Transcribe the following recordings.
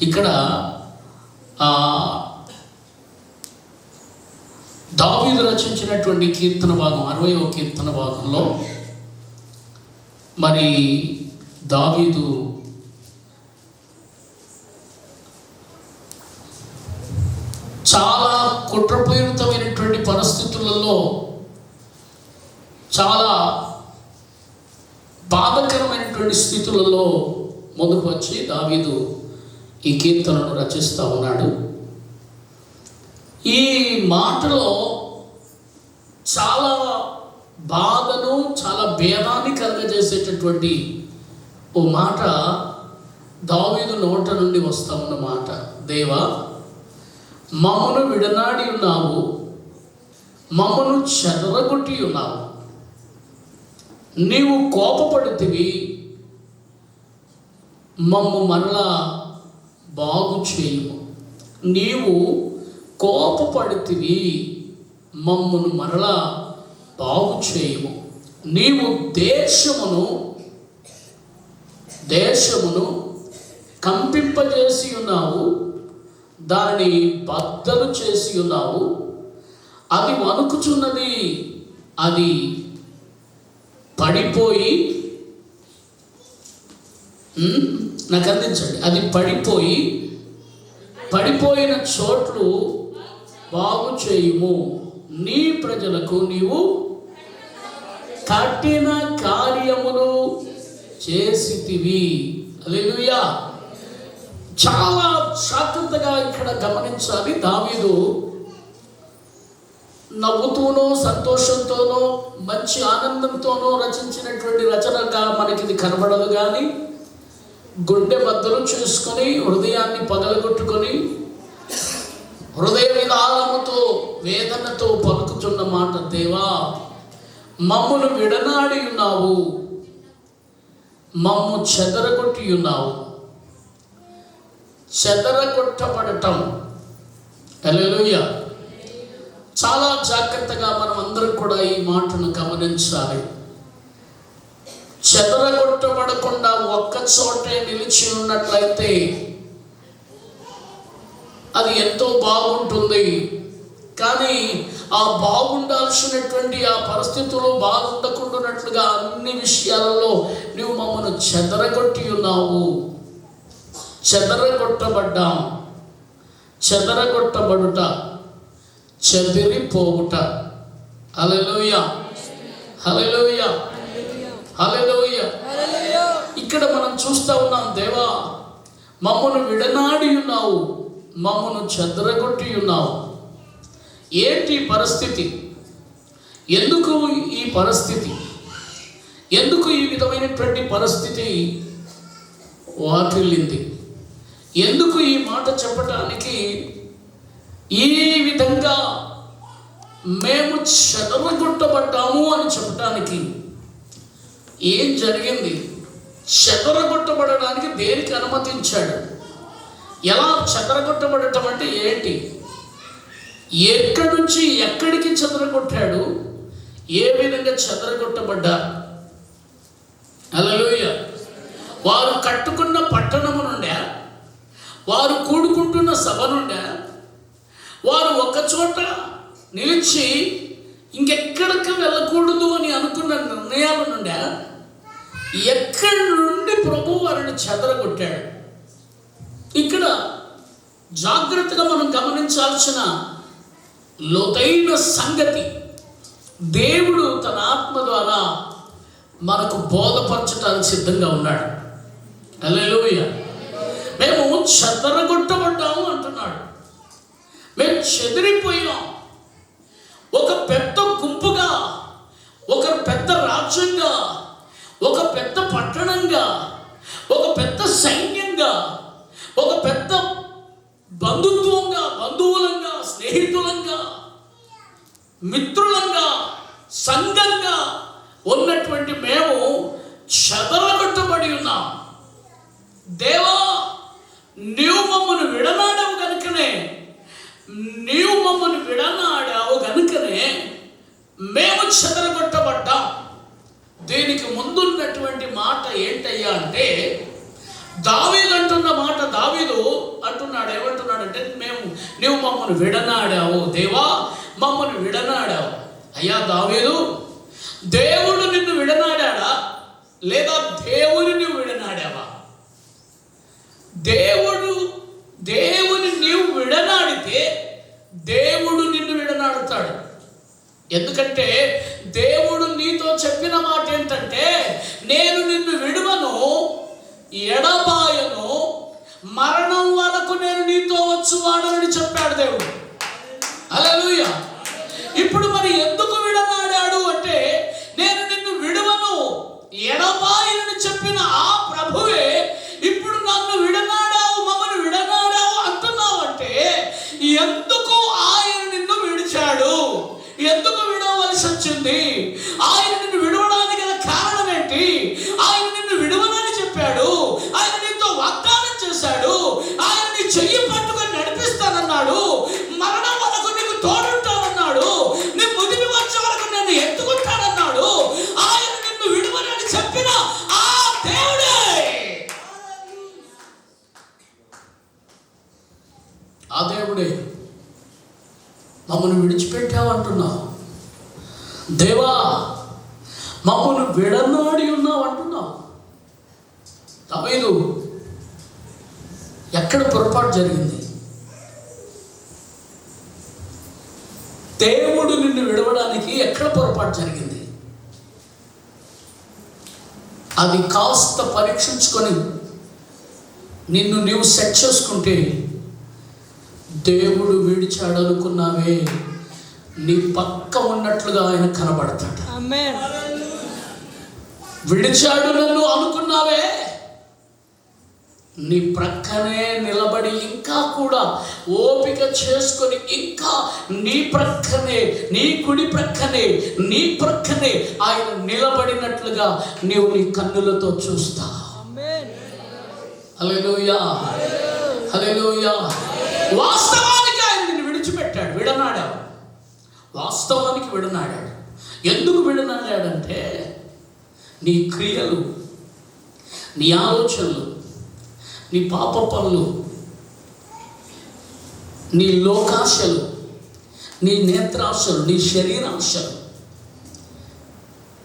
ఇక్కడ దావీదు రచించినటువంటి కీర్తన భాగం 60వ కీర్తన భాగంలో మరి దావీదు చాలా కుట్రపూరితమైనటువంటి పరిస్థితులలో, చాలా బాధకరమైనటువంటి స్థితులలో ముందుకు వచ్చి దావీదు ఈ కీర్తనను రచిస్తూ ఉన్నాడు. ఈ మాటలో చాలా బాధను, చాలా భేదాన్ని కలుగజేసేటటువంటి ఓ మాట దావీదు నోట నుండి వస్తా ఉన్న మాట. దేవా, మమ్మను విడనాడి ఉన్నావు, మమ్మను చెదరగొట్టి ఉన్నావు. నీవు కోపపడితివి, మమ్ము మరలా బాగు చేయుము. నీవు కోపపడితివి, మమ్మను మరలా బాగు చేయుము. నీవు దేశమును కంపింపజేసి ఉన్నావు, దానిని బద్దలు చేసి ఉన్నావు. అది వణుకుచున్నది, అది పడిపోయి, నాకు అందించండి, అది పడిపోయిన చోట్లు బాగు చేయుము. నీ ప్రజలకు నీవు కఠిన కార్యములు చేసితివి. హల్లెలూయా. చాలా జాగ్రత్తగా ఇక్కడ గమనించాలి. దావీదు నవ్వుతూనో, సంతోషంతోనో, మంచి ఆనందంతోనో రచించినటువంటి రచనగా మనకి ఇది కనబడదు. కానీ గుండె బద్దలు చేసుకొని, హృదయాన్ని పగలగొట్టుకొని, హృదయ విదారముతో, వేదనతో పలుకుతున్న మాట, దేవా, మమ్మను విడనాడి ఉన్నావు, మమ్ము చెదరగొట్టి ఉన్నావు. చెదరగొట్టబడటం, హల్లెలూయా. చాలా జాగ్రత్తగా మనం అందరం కూడా ఈ మాటను గమనించాలి. చెదరగొట్టబడకుండా ఒక్క చోటే నిలిచి ఉన్నట్లయితే అది ఎంతో బాగుంటుంది. కానీ ఆ బాగుండాల్సినటువంటి ఆ పరిస్థితులు బాగుండకుండానట్లుగా అన్ని విషయాలలో నువ్వు మమ్మల్ని చెదరగొట్టి ఉన్నావు. చెదరగొట్టబడ్డాం. చెదరగొట్టబడుట, చెదిరిపోవుట. హల్లెలూయా, హల్లెలూయా, హల్లెలూయా. ఇక్కడ మనం చూస్తూ ఉన్నాం, దేవా, మమ్మను విడనాడి ఉన్నావు, మమ్మను చెదరగొట్టి ఉన్నావు. ఏంటి పరిస్థితి? ఎందుకు ఈ పరిస్థితి? ఎందుకు ఈ విధమైనటువంటి పరిస్థితి వాటిల్లింది? ఎందుకు ఈ మాట చెప్పటానికి, ఈ విధంగా మేము చెదరగొట్టబడ్డాము అని చెప్పటానికి ఏం జరిగింది? చెదరగొట్టబడడానికి దేనికి అనుమతించాడు? ఎలా చెదరగొట్టబడటం అంటే ఏంటి? ఎక్కడి నుంచి ఎక్కడికి చెదరగొట్టాడు? ఏ విధంగా చెదరగొట్టబడ్డారు? హల్లెలూయా. వారు కట్టుకున్న పట్టణము నుండా, వారు కూడుకుంటున్న సభ నుండా, వారు ఒక చోట నిలిచి ఇంకెక్కడికి వెళ్ళకూడదు అని అనుకున్న నిర్ణయాల నుండా, ఎక్కడి నుండి ప్రభు వారిని చెదరగొట్టాడు? ఇక్కడ జాగ్రత్తగా మనం గమనించాల్సిన లోతైన సంగతి దేవుడు తన ఆత్మ ద్వారా మనకు బోధపరచడానికి సిద్ధంగా ఉన్నాడు. హల్లెలూయా. మేము చెదరగొట్టబడ్డాము అంటున్నాడు. మేము చెదిరిపోయాం. ఒక పెద్ద గుంపుగా, ఒక పెద్ద రాజ్యంగా, ఒక పెద్ద పట్టణంగా, ఒక పెద్ద సైన్యంగా, ఒక పెద్ద బంధుత్వంగా, బంధువులంగా, స్నేహితులంగా, మిత్రులంగా, సంఘంగా ఉన్నటువంటి మేము చెదరగొట్టబడి ఉన్నాం. దేవా, నీవు మమ్మల్ని విడనాడావు కనుకనే, మేము చెదరగొట్టబడ్డాం. దీనికి ముందున్నటువంటి మాట ఏంటయ్యా అంటే, దావీదు అంటున్న మాట, దావీదు మమ్మల్ని విడనాడావు. దేవా మమ్మల్ని విడనాడావు. అయ్యా దావీదు, దేవుడు నిన్ను విడనాడా లేదా దేవుని నువ్వు విడనాడావా? దేవుని నీవు విడనాడితే దేవుడు నిన్ను విడనాడుతాడు. ఎందుకంటే దేవుడు నీతో చెప్పిన మాట ఏంటంటే, నేను నిన్ను విడువను, ఎడబాయను, మరణం వరకు నేను నీతో వచ్చువాడని చెప్పాడు దేవుడు. హల్లెలూయా. ఇప్పుడు మరి ఎందుకు విడనాడాడు అంటే, నేను నిన్ను విడువను, ఎడబాయనని చెప్పిన ఆ ప్రభువే ఇప్పుడు నన్ను విడనాడావు, మమ్మల్ని విడనాడావు అంటున్నావు అంటే, ఎందుకు ఆయన నిన్ను విడిచాడు? ఎందుకు విడవలసి వచ్చింది? ఆయన నిన్ను విడవడానికి గల కారణం ఏంటి? ఆయన నిన్ను విడవనని చెప్పాడు, ఆయన నీతో వాగ్దానం చేశాడు, ఆయన నీ చెయ్యి పట్టుకొని నడిపిస్తానన్నాడు, మరణం వరకు నీకు తోడుంటానన్నాడు, నీ ముదిమి వచ్చే వరకు నేను ఎత్తుకుంటానన్నాడు. ఆయన నిన్ను విడవనని చెప్పిన ఆ దేవుడే, ఆ దేవుడే మమ్మల్ని విడిచిపెట్టావంటున్నావు. దేవా మమ్మల్ని విడనాడి ఉన్నావు అంటున్నావు. దావీదు, ఎక్కడ పొరపాటు జరిగింది? దేవుడు నిన్ను విడవడానికి ఎక్కడ పొరపాటు జరిగింది? అది కాస్త పరీక్షించుకొని నిన్ను నీవు సెట్ చేసుకుంటే, దేవుడు విడిచాడు అనుకున్నావే, నీ పక్క ఉన్నట్లుగా ఆయన కనబడతాడు. ఆమేన్. విడిచాడు నన్ను అనుకున్నావే, నీ ప్రక్కనే నిలబడి ఇంకా కూడా ఓపిక చేసుకొని ఇంకా నీ ప్రక్కనే, నీ కుడి ప్రక్కనే, నీ ప్రక్కనే ఆయన నిలబడినట్లుగా నీవు నీ కన్నులతో చూస్తా. హల్లెలూయా, హల్లెలూయా. వాస్తవానికి ఆయన నిన్ను విడిచిపెట్టాడు, విడనాడాడు. వాస్తవానికి విడనాడాడు. ఎందుకు విడనాడాడంటే, నీ క్రియలు, నీ ఆలోచనలు, నీ పాప పనులు, నీ లోకాశలు, నీ నేత్రాశలు, నీ శరీరాశలు,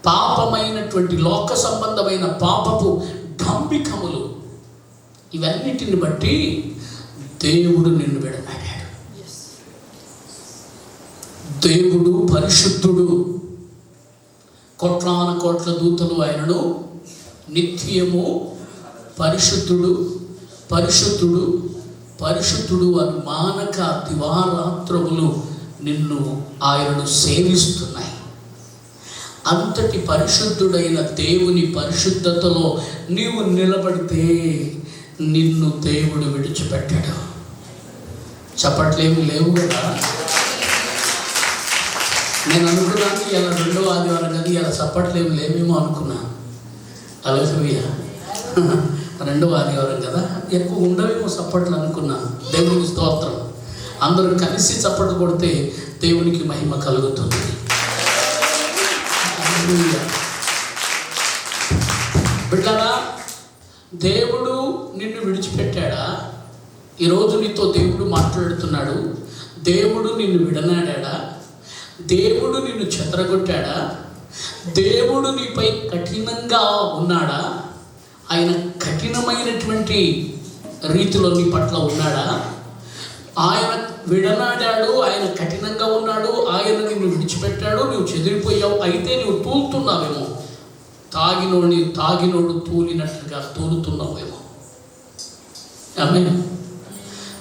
పాపమైనటువంటి లోక సంబంధమైన పాపపు డంబికములు, ఇవన్నిటిని బట్టి దేవుడు నిన్ను విడనాడాడు. దేవుడు పరిశుద్ధుడు, కోట్లాన కోట్ల దూతలు ఆయనను నిత్యము పరిశుద్ధుడు పరిశుద్ధుడు పరిశుద్ధుడు అని మానక దివారాత్రములు నిన్ను ఆయనను సేవిస్తున్నాయి. అంతటి పరిశుద్ధుడైన దేవుని పరిశుద్ధతలో నీవు నిలబడితే నిన్ను దేవుడు విడిచిపెట్టాడు. చప్పట్లేమి లేవు కదా. నేను అనుకున్నాను ఇలా 2వ ఆదివారం కదా, ఇలా చప్పట్లేమి లేవేమో అనుకున్నా. హల్లెలూయా. 2వ ఆదివారం కదా, ఎక్కువ ఉండవేమో చప్పట్లు అనుకున్నాను. దేవునికి స్తోత్రం. అందరూ కలిసి చప్పట్లు కొడితే దేవునికి మహిమ కలుగుతుంది. బిడ్డలారా, దేవుడు నిన్ను విడిచిపెట్టాడా? ఈరోజు నీతో దేవుడు మాట్లాడుతున్నాడు. దేవుడు నిన్ను విడనాడా? దేవుడు నిన్ను చెదరగొట్టాడా? దేవుడు నీపై కఠినంగా ఉన్నాడా? ఆయన కఠినమైనటువంటి రీతిలో నీ పట్ల ఉన్నాడా? ఆయన విడనాడాడు, ఆయన కఠినంగా ఉన్నాడు, ఆయన నిన్ను విడిచిపెట్టాడు, నువ్వు చెదిరిపోయావు. అయితే నువ్వు తూలుతున్నావేమో, తాగినోడు తూలినట్లుగా తూలుతున్నావేమో. ఆమేన్.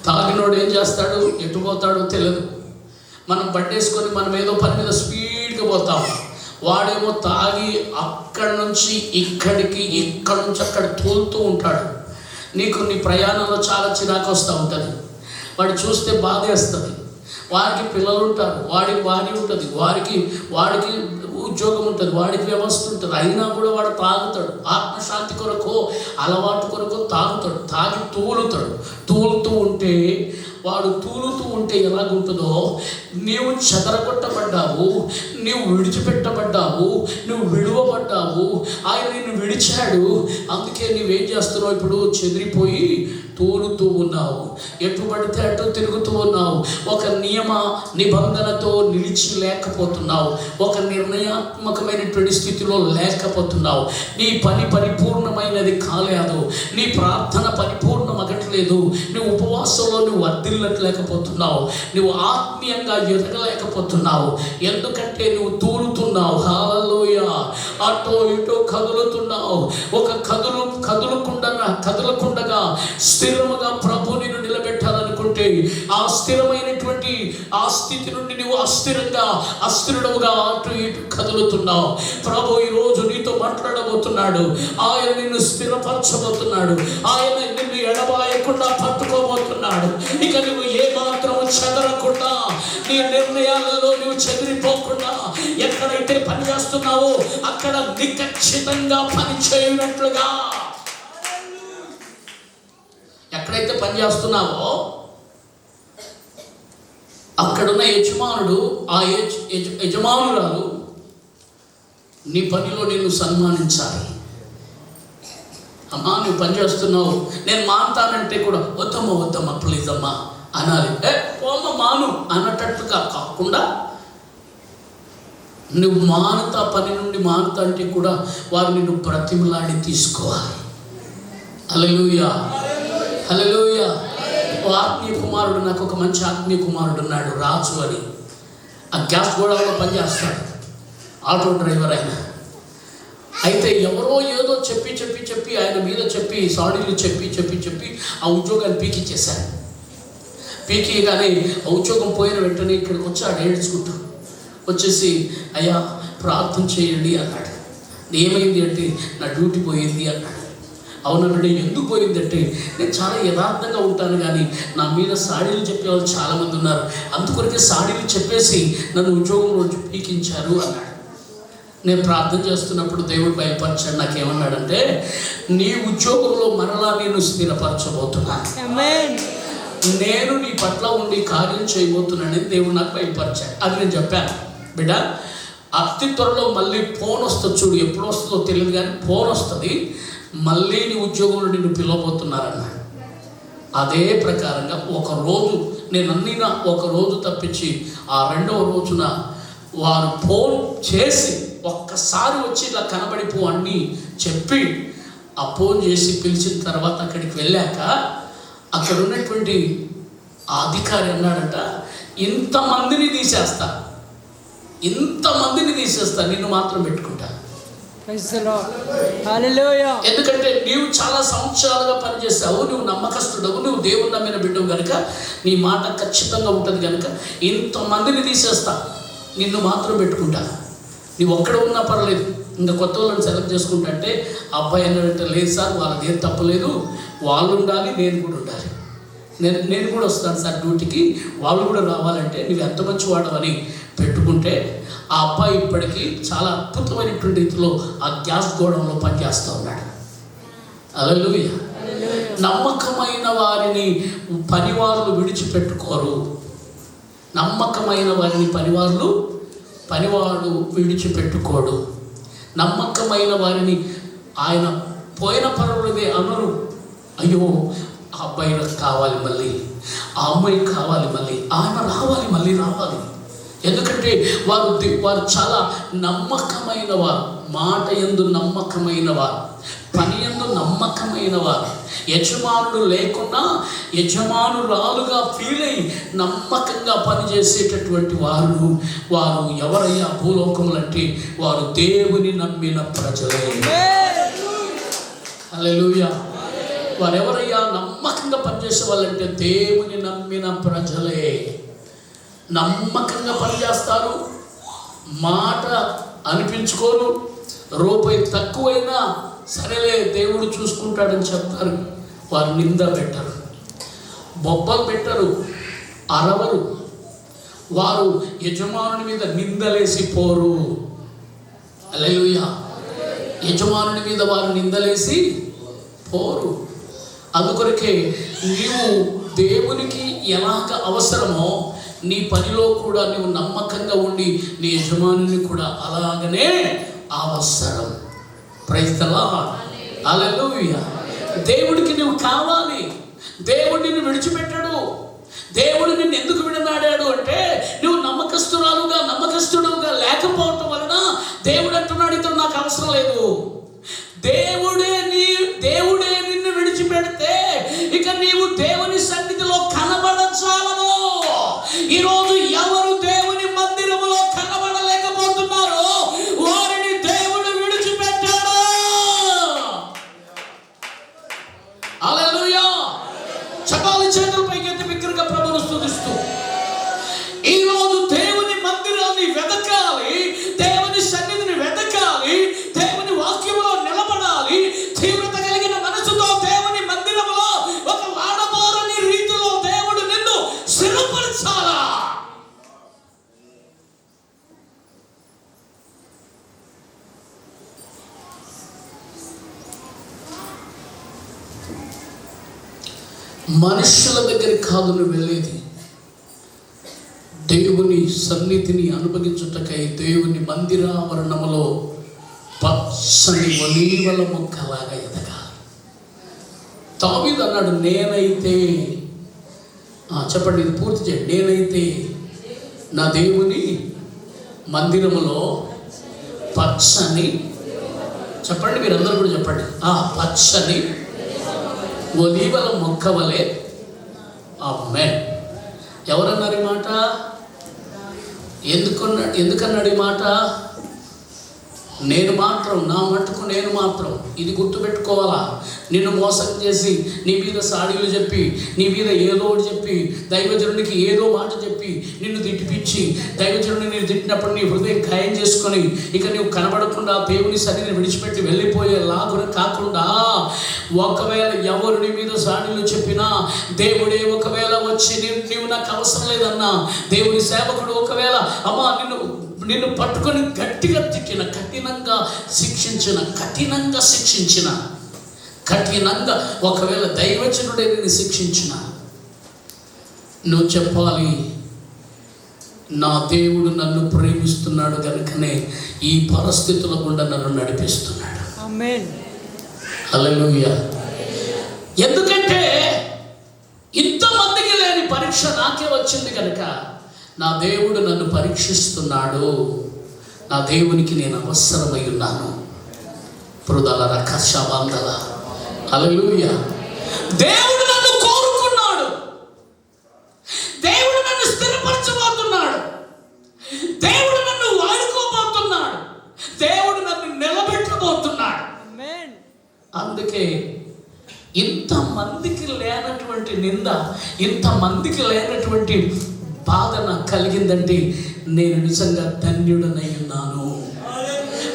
తాగినోడు ఏం చేస్తాడు, ఎటు పోతాడో తెలియదు. మనం పట్టేసుకొని మనం ఏదో పని మీద స్పీడ్గా పోతాం. వాడేమో తాగి అక్కడి నుంచి ఇక్కడికి, ఇక్కడి నుంచి అక్కడ తోలుతూ ఉంటాడు. నీకు నీ ప్రయాణంలో చాలా చిరాకు వస్తూ ఉంటుంది. వాడు చూస్తే బాధేస్తుంది. వారికి పిల్లలు ఉంటారు, వాడికి భార్య ఉంటుంది, వాడికి ఉద్యోగం ఉంటుంది, వాడికి వ్యవస్థ ఉంటుంది. అయినా కూడా వాడు తాగుతాడు. ఆత్మశాంతి కొరకు, అలవాటు కొరకు తాగుతాడు. తాగి తూలుతూ ఉంటే, వాడు తూలుతూ ఉంటే ఎలాగుంటుందో, నీవు చెదరగొట్టబడ్డావు, నీవు విడిచిపెట్టబడ్డావు, నువ్వు విడువబడ్డావు. ఆయన నిన్ను విడిచాడు. అందుకే నువ్వేం చేస్తున్నావు? ఇప్పుడు చెదిరిపోయి తోలుతూ ఉన్నావు, ఎటు పడితే అటు తిరుగుతూ ఉన్నావు, ఒక నియమ నిబంధనతో నిలిచి లేకపోతున్నావు, ఒక నిర్ణయాత్మకమైనటువంటి స్థితిలో లేకపోతున్నావు, నీ పని పరిపూర్ణమైనది కాలేదు, నీ ప్రార్థన పరిపూర్ణమగట్లేదు, నువ్వు ఉపవాసంలో నువ్వు వర్ధిల్లట్లేకపోతున్నావు, నువ్వు ఆత్మీయంగా ఎదగలేకపోతున్నావు. ఎందుకంటే నువ్వు తూలుతున్నావు. హల్లెలూయా. అటో ఇటో కదులుతున్నావు. ఒక కదులకుండగా స్థిరముగా ప్రభు నిన్ను నిలబెట్టాలనుకుంటే ఆ స్థిరమైనటువంటి ఆ స్థితి నుండి నువ్వు అస్థిరుడుగా అటు ఇటు కదులుతున్నావు. ప్రభు ఈరోజు నీతో మాట్లాడబోతున్నాడు. ఆయన నిన్ను స్థిరపరచబోతున్నాడు. ఆయన నిన్ను ఎడబాయకుండా పట్టుకోబోతున్నాడు. ఇక నువ్వు ఏ మాత్రం చెదరకుండా, నీ నిర్ణయాలలో నువ్వు చెదిరిపోకుండా, ఎక్కడైతే పని చేస్తున్నావో అక్కడ నిఖచ్చితంగా పని చేయనట్లుగా, ఎక్కడైతే పని చేస్తున్నావో అక్కడున్న యజమానుడు, ఆ యజమానురాలు నీ పనిలో నిన్ను సన్మానించాలి. అమ్మా నువ్వు పని చేస్తున్నావు, నేను మానుతానంటే కూడా వద్దమ్మా ప్లీజ్ అమ్మా అనాలి. పోమ్మ మాను అన్నట్టుగా కాకుండా, నువ్వు పని నుండి మానుతా అంటే కూడా వారు నిన్ను బ్రతిమలాడి తీసుకోవాలి. హల్లెలూయా, హల్లెలూయా. ఆత్మీయ కుమారుడు, నాకు ఒక మంచి ఆత్మీయ కుమారుడు ఉన్నాడు, రాజు అని. ఆ గ్యాస్ గోడౌన్లో పనిచేస్తాడు, ఆటో డ్రైవర్ ఆయన. అయితే ఎవరో ఏదో చెప్పి ఆయన మీద సాడీలు చెప్పి ఆ ఉద్యోగాన్ని పీకిచ్చేశారు. పీకిగానే ఆ ఉద్యోగం పోయిన వెంటనే ఇక్కడికి వచ్చాడు ఏడ్చుకుంటూ. వచ్చేసి అయ్యా ప్రార్థన చేయండి అన్నాడు. ఏమైంది అంటే నా డ్యూటీ పోయింది అన్నాడు. అవునండి, ఎందుకు పోయిందంటే నేను చాలా యథార్థంగా ఉంటాను, కానీ నా మీద సాడీలు చెప్పేవాళ్ళు చాలామంది ఉన్నారు, అందుకొరకే సాడీలు చెప్పేసి నన్ను ఉద్యోగం రోజు పీకించారు అన్నాడు. నేను ప్రార్థన చేస్తున్నప్పుడు దేవుడు బయలుపరిచాడు. నాకేమన్నాడంటే, నీ ఉద్యోగంలో మరలా నేను స్థిరపరచబోతున్నాను, నేను నీ పట్ల ఉండి కార్యం చేయబోతున్నానని దేవుడు నాకు బయలుపరిచాడు. అది నేను చెప్పాను. బిడ్డ, అతి త్వరలో మళ్ళీ ఫోన్ వస్తుంది చూడు, ఎప్పుడు వస్తుందో తెలియదు కానీ ఫోన్ వస్తుంది, మళ్ళీ నీ ఉద్యోగంలో నిన్ను పిలవబోతున్నారన్నాడు. అదే ప్రకారంగా ఒక రోజు తప్పించి ఆ రెండవ రోజున వారు ఫోన్ చేసి ఒక్కసారి వచ్చి ఇలా కనబడిపో అని చెప్పి ఆ ఫోన్ చేసి పిలిచిన తర్వాత అక్కడికి వెళ్ళాక అక్కడ ఉన్నటువంటి ఆ అధికారి అన్నాడంట, ఇంతమందిని తీసేస్తా, నిన్ను మాత్రం పెట్టుకుంటా. ఎందుకంటే నీవు చాలా సంవత్సరాలుగా పనిచేస్తావు, నువ్వు నమ్మకస్తుడవు, నువ్వు దేవుని నమ్మిన బిడ్డవు కనుక నీ మాట ఖచ్చితంగా ఉంటుంది కనుక ఇంతమందిని తీసేస్తా, నిన్ను మాత్రం పెట్టుకుంటా. నీవు ఒక్కడ ఉన్నా పర్లేదు, ఇంకా కొత్త వాళ్ళని సెలెక్ట్ చేసుకుంటా అంటే అబ్బాయి అన్నాడంటే, లేదు సార్ వాళ్ళది ఏం తప్పలేదు, వాళ్ళు ఉండాలి, నేను కూడా ఉండాలి, నేను కూడా వస్తాను సార్ డ్యూటీకి, వాళ్ళు కూడా రావాలంటే నువ్వు ఎంత మంచి వాడవని పెట్టుకుంటే ఆ అబ్బాయి ఇప్పటికీ చాలా అద్భుతమైనటువంటి రీతిలో ఆ గ్యాస్ గోడంలో పనిచేస్తూ ఉన్నాడు. హల్లెలూయా. నమ్మకమైన వారిని పనివారులు విడిచిపెట్టుకోరు. నమ్మకమైన వారిని పనివాడు విడిచిపెట్టుకోడు. నమ్మకమైన వారిని ఆయన పోయిన పర్వాలేదే అనరు. అయ్యో ఆ అబ్బాయి కావాలి మళ్ళీ, ఆ అమ్మాయి కావాలి మళ్ళీ, ఆయన రావాలి మళ్ళీ రావాలి. ఎందుకంటే వారు చాలా నమ్మకమైన వారు, మాట యందు నమ్మకమైన వారు, పని యందు నమ్మకమైన వారు. యజమానుడు లేకున్నా యజమానురాలుగా ఫీల్ అయ్యి నమ్మకంగా పనిచేసేటటువంటి వారు ఎవరయ్యా భూలోకములు అంటే వారు దేవుని నమ్మిన ప్రజలే. హల్లెలూయా. వారెవరయ్యా నమ్మకంగా పనిచేసే వాళ్ళంటే దేవుని నమ్మిన ప్రజలే. నమ్మకంగా పనిచేస్తారు, మాట అనిపించుకోరు, రూపాయి తక్కువైనా సరేలే దేవుడు చూసుకుంటాడని చెప్తారు. వారు నింద పెట్టరు, బొబ్బలు పెట్టరు, అరవరు. వారు యజమానుని మీద నిందలేసి పోరు. హల్లెలూయా. యజమానుని మీద వారు నిందలేసి పోరు. అందుకొరకే నీవు దేవునికి ఎలాగ అవసరమో నీ పనిలో కూడా నీవు నమ్మకంగా ఉండి నీ యజమానుని కూడా అలాగనే అవసరం. Praise the Lord. హల్లెలూయా. దేవుడికి నువ్వు కావాలి, దేవుడు నిన్ను విడిచిపెట్టాడు. దేవుడు నిన్ను ఎందుకు విడనాడాడు అంటే నువ్వు నమ్మకస్తుడుగా లేకపోవటం వలన దేవుడు అంటున్నాడు, ఇతను నాకు అవసరం లేదు. దేవుడే నిన్ను విడిచిపెడితే ఇక నీవు దేవుని సన్నిధిలో కనబడచాలము. ఈరోజు ఎవరు దేవుని మందిరములో కనబడలేకపోతున్నారో వారిని దేవుడు విడిచిపెట్టాడు. హల్లెలూయా. చపాలి చేతుల పైకి ఎత్తి బిగ్గరగా ప్రభువును స్తుతిస్తూ ఈరోజు దేవుని మందిరాన్ని వెతకాలి, దేవుని సన్నిధిని వెతకాలి, దేవుని వాక్యంలో నిలబడాలి. తీవ్రత కలిగిన మనసుతో దేవుని మందిరంలో ఒక వాడబోరని రీతిలో దేవుడు నిన్ను స్థిరపరచాలా. మనుషుల దగ్గరికి కాదు నువ్వు వెళ్ళేది, దేవుని సన్నిధిని అనుభవించుటకై దేవుని మందిరావరణములో పచ్చని ఒలీవల మొక్కలాగా ఎదగాలి. దావీదు అన్నాడు, నేనైతే చెప్పండి, ఇది పూర్తి చేయండి. నేనైతే నా దేవుని మందిరములో పచ్చని, చెప్పండి మీరందరూ కూడా చెప్పండి, పచ్చని ఒలీవల మొక్క వలె. ఆమేన్. ఎవరన్నారు ఈ మాట? ఎందుకన్నాడు ఈ మాట? నేను మాత్రం, నా మట్టుకు నేను మాత్రం. ఇది గుర్తుపెట్టుకోవాలా. నిన్ను మోసం చేసి నీ మీద సాడీలు చెప్పి నీ మీద ఏదో ఒకటి చెప్పి దైవజనుడికి ఏదో మాట చెప్పి నిన్ను తిట్టిపించి దైవజనుడిని నేను తిట్టినప్పుడు నీ హృదయం ఖాయం చేసుకొని ఇక నువ్వు కనబడకుండా దేవుని సన్నిధిని విడిచిపెట్టి వెళ్ళిపోయేలాగా కాకుండా, ఒకవేళ ఎవరు నీ మీద సాడీలు చెప్పినా దేవుడే ఒకవేళ వచ్చి నీవు నాకు అవసరం లేదన్నా, దేవుని సేవకుడు ఒకవేళ అమ్మా నిన్ను పట్టుకొని గట్టిగా తిట్టిన, కఠినంగా శిక్షించిన కఠినంగా ఒకవేళ దైవజనుడే నిన్ను శిక్షించిన, నువ్వు చెప్పాలి, నా దేవుడు నన్ను ప్రేమిస్తున్నాడు కనుకనే ఈ పరిస్థితుల గుండా నన్ను నడిపిస్తున్నాడు. ఆమేన్. హల్లెలూయా. ఎందుకంటే ఇంతమందికి లేని పరీక్ష నాకే వచ్చింది కనుక నా దేవుడు నన్ను పరీక్షిస్తున్నాడు, నా దేవునికి నేను అవసరమై ఉన్నాను. పృదల రకషబందల. హల్లెలూయా. దేవుడు నన్ను కోరుకున్నాడు, దేవుడు నన్ను స్థిరపరచబోతున్నాడు, దేవుడు నన్ను వాడుకోబోతున్నాడు, దేవుడు నన్ను నిలబెట్టబోతున్నాడు. అందుకే ఇంతమందికి లేనటువంటి నింద, ఇంతమందికి లేనటువంటి బాధ నాకు కలిగిందంటే నేను నిజంగా ధన్యుడనై ఉన్నాను.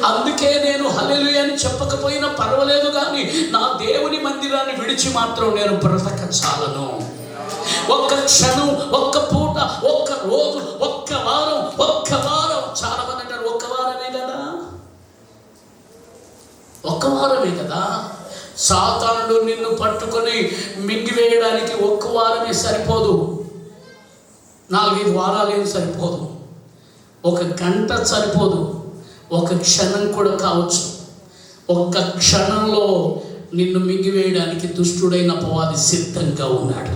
అందుకే నేను హల్లెలూయా అని చెప్పకపోయినా పర్వాలేదు, కానీ నా దేవుని మందిరాన్ని విడిచి మాత్రం నేను బ్రతకచాలను. ఒక్క క్షణం, ఒక్క పూట, ఒక్క రోజు, ఒక్క వారం. చాలా మంది అంటారు ఒక్క వారమే కదా. సాతానుడు నిన్ను పట్టుకొని మింగివేయడానికి ఒక్క వారమే సరిపోదు, 4-5 వారాలు ఏం సరిపోదు, 1 గంట సరిపోదు, 1 క్షణం కూడా కావచ్చు. 1 క్షణంలో నిన్ను మింగివేయడానికి దుష్టుడైన అపవాది సిద్ధంగా ఉన్నాడు.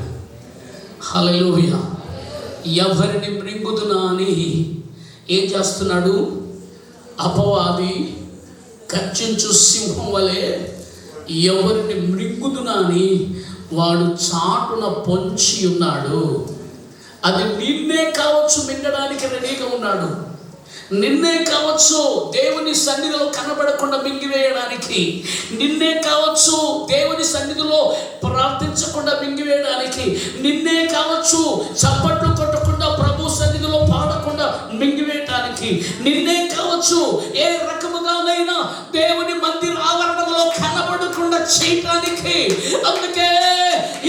హల్లెలూయా. ఎవరిని మృంగుదునా అని ఏం చేస్తున్నాడు అపవాది? గర్జించు సింహం వలె ఎవరిని మృంగుదునా అని వాడు చాటున పొంచి ఉన్నాడు. అది నిన్నే కావచ్చు మింగడానికి రెడీగా ఉన్నాడు, నిన్నే కావచ్చు దేవుని సన్నిధిలో కనబడకుండా మింగివేయడానికి, నిన్నే కావచ్చు దేవుని సన్నిధిలో ప్రార్థించకుండా మింగివేయడానికి, నిన్నే కావచ్చు చప్పట్లు కొట్టకుండా ప్రభు సన్నిధిలో పాడకుండా మింగివేయడానికి, నిన్నే కావచ్చు ఏ రకముగానైనా దేవుని మందిర ఆవరణలో కనబడకుండా చేయటానికి. అందుకే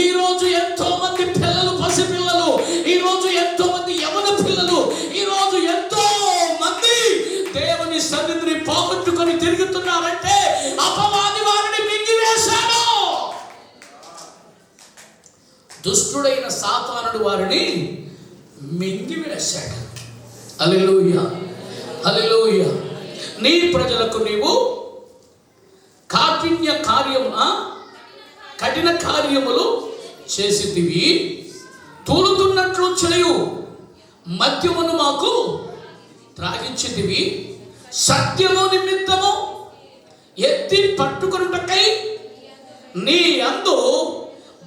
ఈరోజు ఎంతో మంది పిల్లలు, పసిపిల్లలు, ఈరోజు ఎంతో మంది యవన పిల్లలు, ఈరోజు ఎంతో మంది దేవుని సన్నిధిని పోగొట్టుకొని తిరుగుతున్నారంటే అపవాది వారిని మింగివేశాడు. దుష్టుడైన సాతానుడు వారిని మింగివేశాడు. హల్లెలూయా, హల్లెలూయా. నీ ప్రజలకు నీవు కఠిన కార్యములు చేసితివి, తూలుతున్నట్లు చేయు మద్యమును మాకు త్రాగించితివి, సత్యము నిమిత్తము ఎత్తి పట్టుకొనుటకై నీ యందు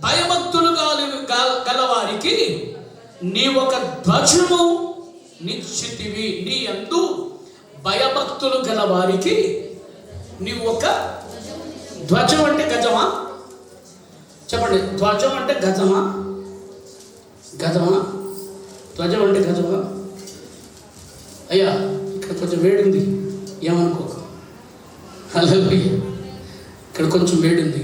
భయభక్తులు గలవారికి నీ ఒక ధ్వజము నిశ్చితివి. నీ యందు భయభక్తులు గలవారికి నీ ఒక ధ్వజం అంటే గజమా? చెప్పండి, ధ్వజం అంటే గజమా? గజమా? ధ్వజం అంటే గజమా? అయ్యా ఇక్కడ కొంచెం వేడింది, ఏమనుకోక. హల్లెలూయా. ఇక్కడ కొంచెం వేడింది,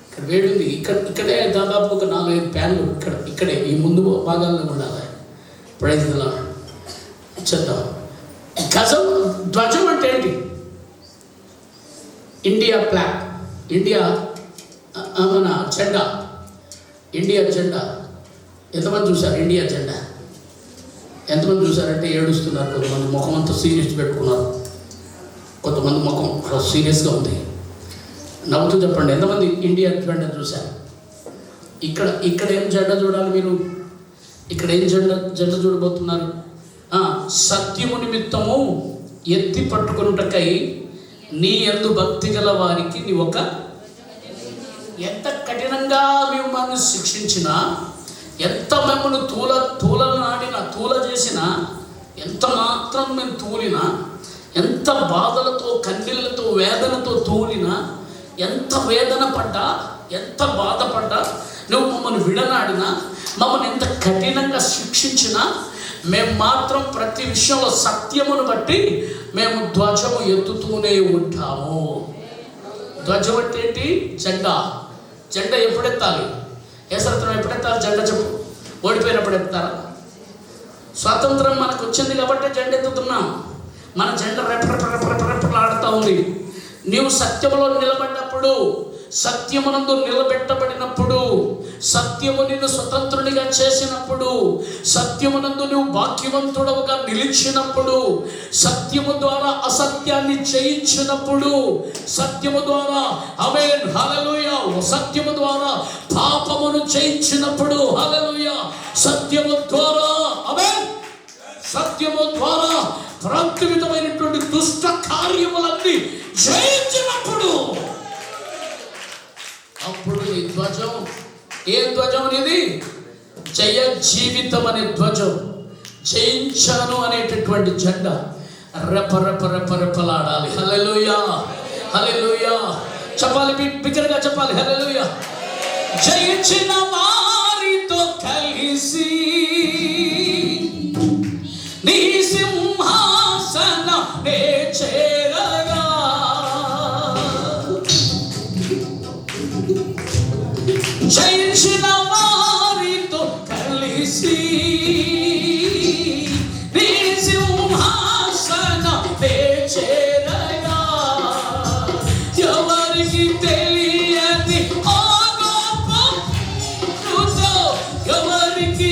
ఇక్కడ వేడింది. ఇక్కడే దాదాపు ఒక 4-5 ఫ్యాన్లు ఇక్కడే ఈ ముందు భాగాల్లో ఉండాలి. ఇప్పుడైతే ఇలా చేద్దాం. గజం, ధ్వజం అంటే ఏంటి? ఇండియా ఫ్లాగ్, ఇండియా మన జెండా, ఇండియా జెండా. ఎంతమంది చూసారు ఇండియా జెండా? ఎంతమంది చూసారంటే ఏడుస్తున్నారు. కొంతమంది ముఖం అంతా సీరియస్ పెట్టుకున్నారు, కొంతమంది ముఖం సీరియస్గా ఉంది. నవ్వుతూ చెప్పండి, ఎంతమంది ఇండియా జెండా చూశారు? ఇక్కడ ఏం జెండా చూడాలి మీరు? ఇక్కడ ఏం జెండా చూడబోతున్నారు? సత్యము నిమిత్తము ఎత్తి పట్టుకొనుటకై నీ యందు భక్తి గల వారికి నీ ఒక. ఎంత కఠినంగా మిమ్మల్ని శిక్షించినా, ఎంత మిమ్మల్ని తూల చేసినా, ఎంత మాత్రం మేము తూలినా, ఎంత బాధలతో కన్నీళ్లతో వేదనతో తూలినా, ఎంత వేదన పడ్డా, ఎంత బాధపడ్డా, నువ్వు మమ్మల్ని విడనాడినా, మమ్మల్ని ఎంత కఠినంగా శిక్షించినా, మేము మాత్రం ప్రతి విషయంలో సత్యమును బట్టి మేము ధ్వజము ఎత్తుతూనే ఉంటాము. ధ్వజం అంటే ఏంటి? జెండా. జెండా ఎప్పుడు ఎత్తాలి? ఏసరత్నం ఎప్పుడు ఎత్తాలి? జెండా చెప్పు. ఓడిపోయినప్పుడు ఎత్తారా? స్వాతంత్రం మనకు వచ్చింది కాబట్టి జెండా ఎత్తుతున్నాం. మన జెండా రెపరెపరెపరెపరెపలాడుతూ ఉంది. నీవు సత్యములో నిలబడినప్పుడు, సత్యమునందు నిలబెట్టబడినప్పుడు, సత్యము నిన్ను స్వతంత్రునిగా చేసినప్పుడు, సత్యమునందు నువ్వు భాగ్యవంతుడవుగా నిలిచినప్పుడు, సత్యము ద్వారా అసత్యాన్ని జయించినప్పుడు, సత్యము ద్వారా ఆమేన్ హల్లెలూయా, సత్యము ద్వారా పాపమును జయించినప్పుడు, హల్లెలూయా, సత్యము ద్వారా ఆమేన్, సత్యము ద్వారా ప్రతివిధమైనటువంటి దుష్ట కార్యములన్నీ జయించినప్పుడు, అప్పుడు నీ ధ్వజం. ఏ ధ్వజం అనేది? జయ జీవితం అనే ధ్వజం, జయించాను అనేటటువంటి జెండా రెపరెపరెపరెపలాడాలి. హల్లెలూయా, హల్లెలూయా. చెప్పాలి, బిగ్గరగా చెప్పాలి. హల్లెలూయా. జయించిన వారితో కలిసి నీ సింహాసనం నే చేరగా, జయించిన వారితో కలిసి నీ సింహాసనం నే చేరగా, ఎవరికి తెలియని ఆ గొప్ప కృత, ఎవరికి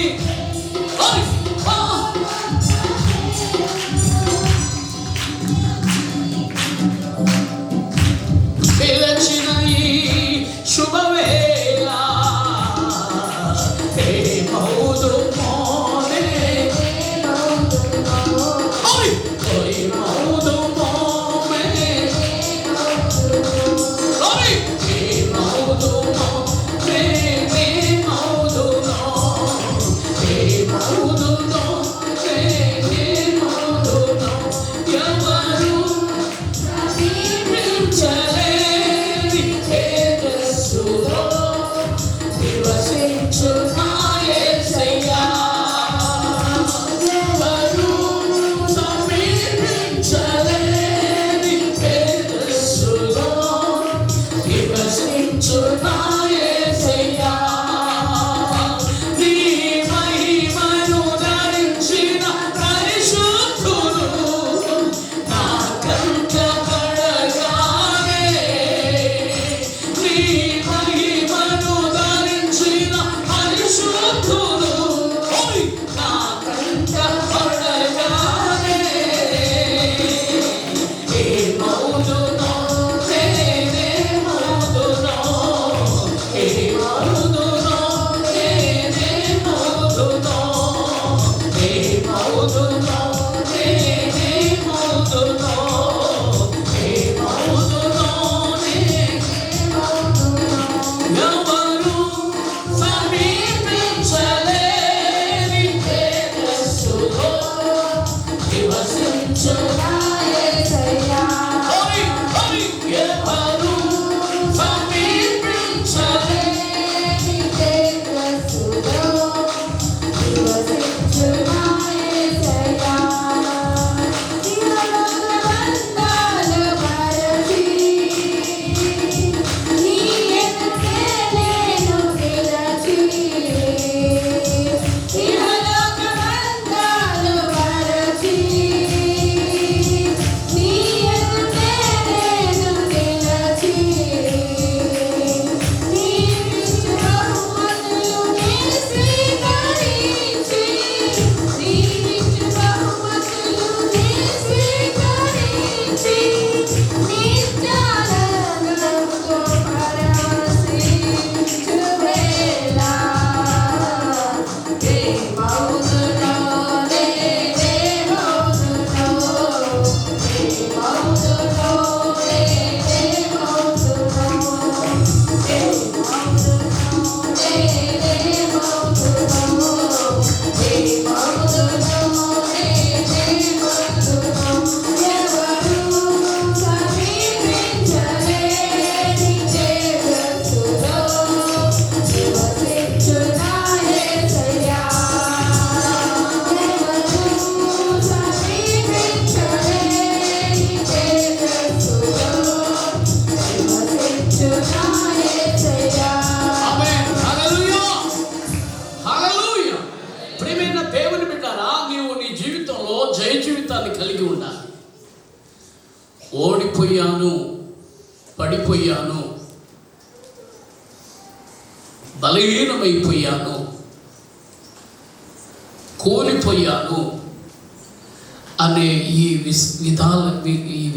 జయ జీవితాన్ని కలిగి ఉండాలి. ఓడిపోయాను, పడిపోయాను, బలహీనమైపోయాను, కోల్పోయాను అనే ఈ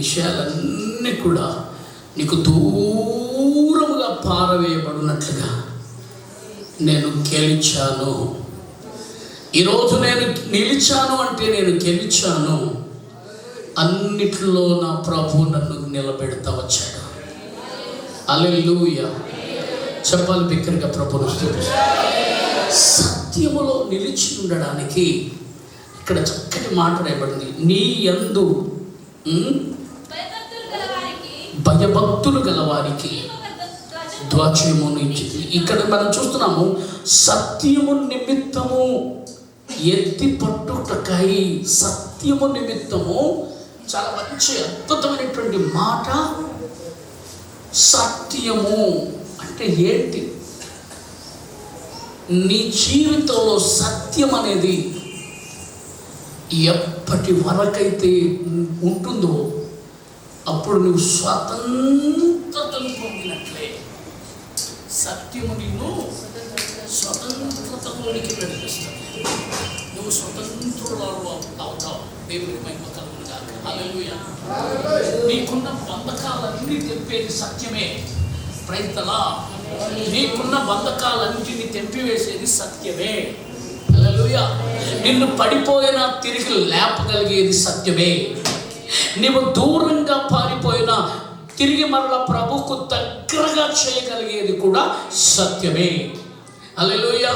విషయాలన్నీ కూడా నీకు దూరముగా పారవేయబడినట్లుగా నేను గెలిచాను. ఈరోజు నేను నిలిచాను అంటే నేను గెలిచాను. అన్నిట్లో నా ప్రభు నన్ను నిలబెడతా వచ్చాడు. హల్లెలూయా. చెప్పాలి బిగ్గరగా ప్రభువును స్తుతిస్తాను. సత్యములో నిలిచి ఉండడానికి ఇక్కడ చక్కటి మాట రాయబడింది. నీ యందు భయభక్తులు గలవారికి ధ్వజమును ఇచ్చింది. ఇక్కడ మనం చూస్తున్నాము, సత్యము నిమిత్తము ఎత్తి పట్టుటకై. సత్యము నిమిత్తము చాలా మంచి అద్భుతమైనటువంటి మాట. సత్యము అంటే ఏంటి? నీ జీవితంలో సత్యం అనేది ఎప్పటి వరకైతే ఉంటుందో అప్పుడు నువ్వు స్వతంత్రతను పొందినట్లే. సత్యము నిన్ను స్వతంత్రతలోనికి నడిపిస్తుంది. నువ్వు స్వతంత్రురాలు అవుతావు. దేవుని మహిమ కలుగును గాక. హల్లెలూయా. నీకున్న బంధకాలన్నీ తెంపేది సత్యమే. ప్రైతలా నీకున్న బంధకాలన్నింటినీ తెంపివేసేది సత్యమే. హల్లెలూయా. నిన్ను పడిపోయినా తిరిగి లేపగలిగేది సత్యమే. నీవు దూరంగా పారిపోయినా తిరిగి మరల ప్రభుకు దగ్గరగా చేయగలిగేది కూడా సత్యమే. హల్లెలూయా.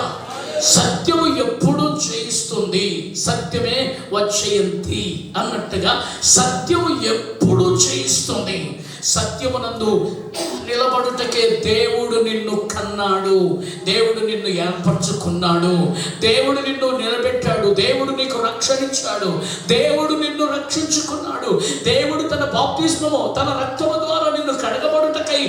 సత్యము ఎప్పుడు జయిస్తుంది, సత్యమే వచ్చేయంతి అన్నట్టుగా సత్యము ఎప్పుడు జయిస్తుంది. సత్యమునందు నిలబడుటకే దేవుడు నిన్ను కన్నాడు, దేవుడు నిన్ను ఏర్పరచుకున్నాడు, దేవుడు నిన్ను నిలబెట్టాడు, దేవుడు నీకు రక్షణ ఇచ్చాడు, దేవుడు నిన్ను రక్షించుకున్నాడు. దేవుడు తన బాప్తిస్మము, తన రక్తము ద్వారా నిన్ను కడగబడుటకై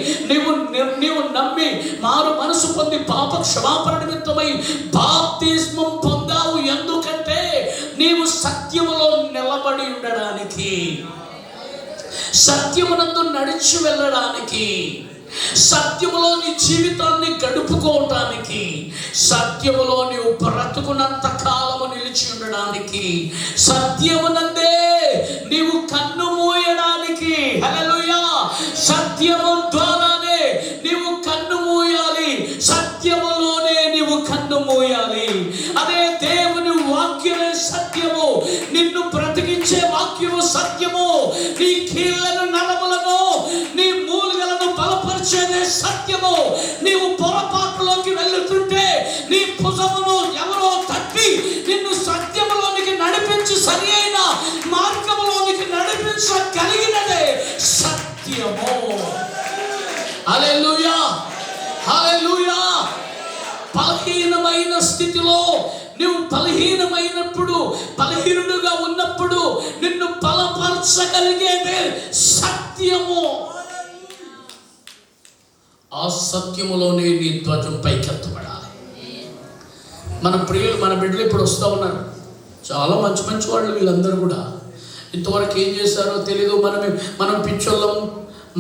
నీవు నమ్మి మారు మనసు పొంది పాప క్షమాపణ నిమిత్తమై బాప్తిస్మం పొందావు. ఎందుకంటే నీవు సత్యములో నిలబడి ఉండడానికి, సత్యమునందు నడిచి వెళ్ళడానికి, సత్యములో నీ జీవితాన్ని గడుపుకోవటానికి, సత్యములో నీవు బ్రతుకున్నంత కాలము నిలిచి ఉండడానికి, సత్యమునందే నీవు కన్ను మూయడానికి. హల్లెలూయా. సత్యము ద్వారానే నీవు కన్ను మూయాలి, సత్యములోనే నీవు కన్ను మూయాలి. అదే దేవుని వాక్యమే సత్యము, నిన్ను బ్రతికించే వాక్యము సత్యము, నీ కీళ్లను నరములను నీ మూలుగలను బలపరిచేదే సత్యము. నీవు పొరపాటులోకి వెళ్తుంటే నీ భుజమును ఎవరో తట్టి నిన్ను సత్యములోనికి నడిపించి సరి అయిన మార్గములోనికి నడిపించగలిగినదే సత్యము. హల్లెలూయా. హల్లెలూయా. బలహీనమైన స్థితిలో నువ్వు బలహీనమైనప్పుడు, బలహీనుడుగా ఉన్నప్పుడు నిన్ను బలపరచగలిగేదే సత్యము. ఆ సత్యములోనే నీ ధ్వజం పైకెత్తబడాలి. మన ప్రియులు, మన బిడ్డలు ఇప్పుడు వస్తూ ఉన్నారు. చాలా మంచి మంచి వాళ్ళు వీళ్ళందరూ కూడా. ఇంతవరకు ఏం చేశారో తెలీదు. మనం పిచ్చోళ్ళం.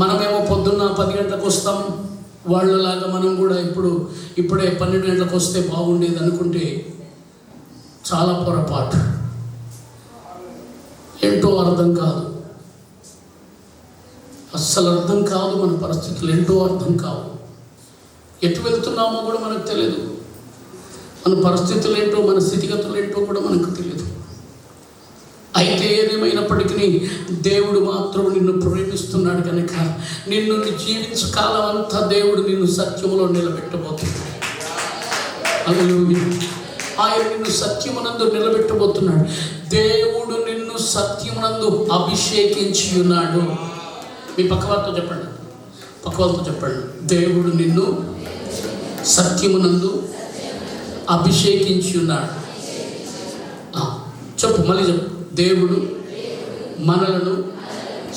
మనమేమో పొద్దున్న 10 గంటలకు వస్తాం. వాళ్ళలాగా మనం కూడా ఇప్పుడే 12 గంటలకు వస్తే బాగుండేది అనుకుంటే చాలా పొరపాటు. ఏంటో అర్థం కాదు, అస్సలు అర్థం కాదు. మన పరిస్థితులు ఏంటో అర్థం కావు. ఎటు వెళ్తున్నామో కూడా మనకు తెలియదు. మన పరిస్థితులు ఏంటో, మన స్థితిగతులు ఏంటో కూడా మనకు తెలియదు. అయితే ఏదేమైనప్పటికీ దేవుడు మాత్రం నిన్ను ప్రేమిస్తున్నాడు కనుక నిన్ను జీవించే కాలం అంతా దేవుడు నిన్ను సత్యములో నిలబెట్టబోతున్నాడు. హల్లెలూయా. ఆయన నిన్ను సత్యమునందు నిలబెట్టబోతున్నాడు. దేవుడు నిన్ను సత్యమునందు అభిషేకించి ఉన్నాడు. మీ పక్కవారితో చెప్పండి, పక్కవారితో చెప్పండి. దేవుడు నిన్ను సత్యమునందు అభిషేకించి ఉన్నాడు. చెప్పు, మళ్ళీ చెప్పు. దేవుడు మనలను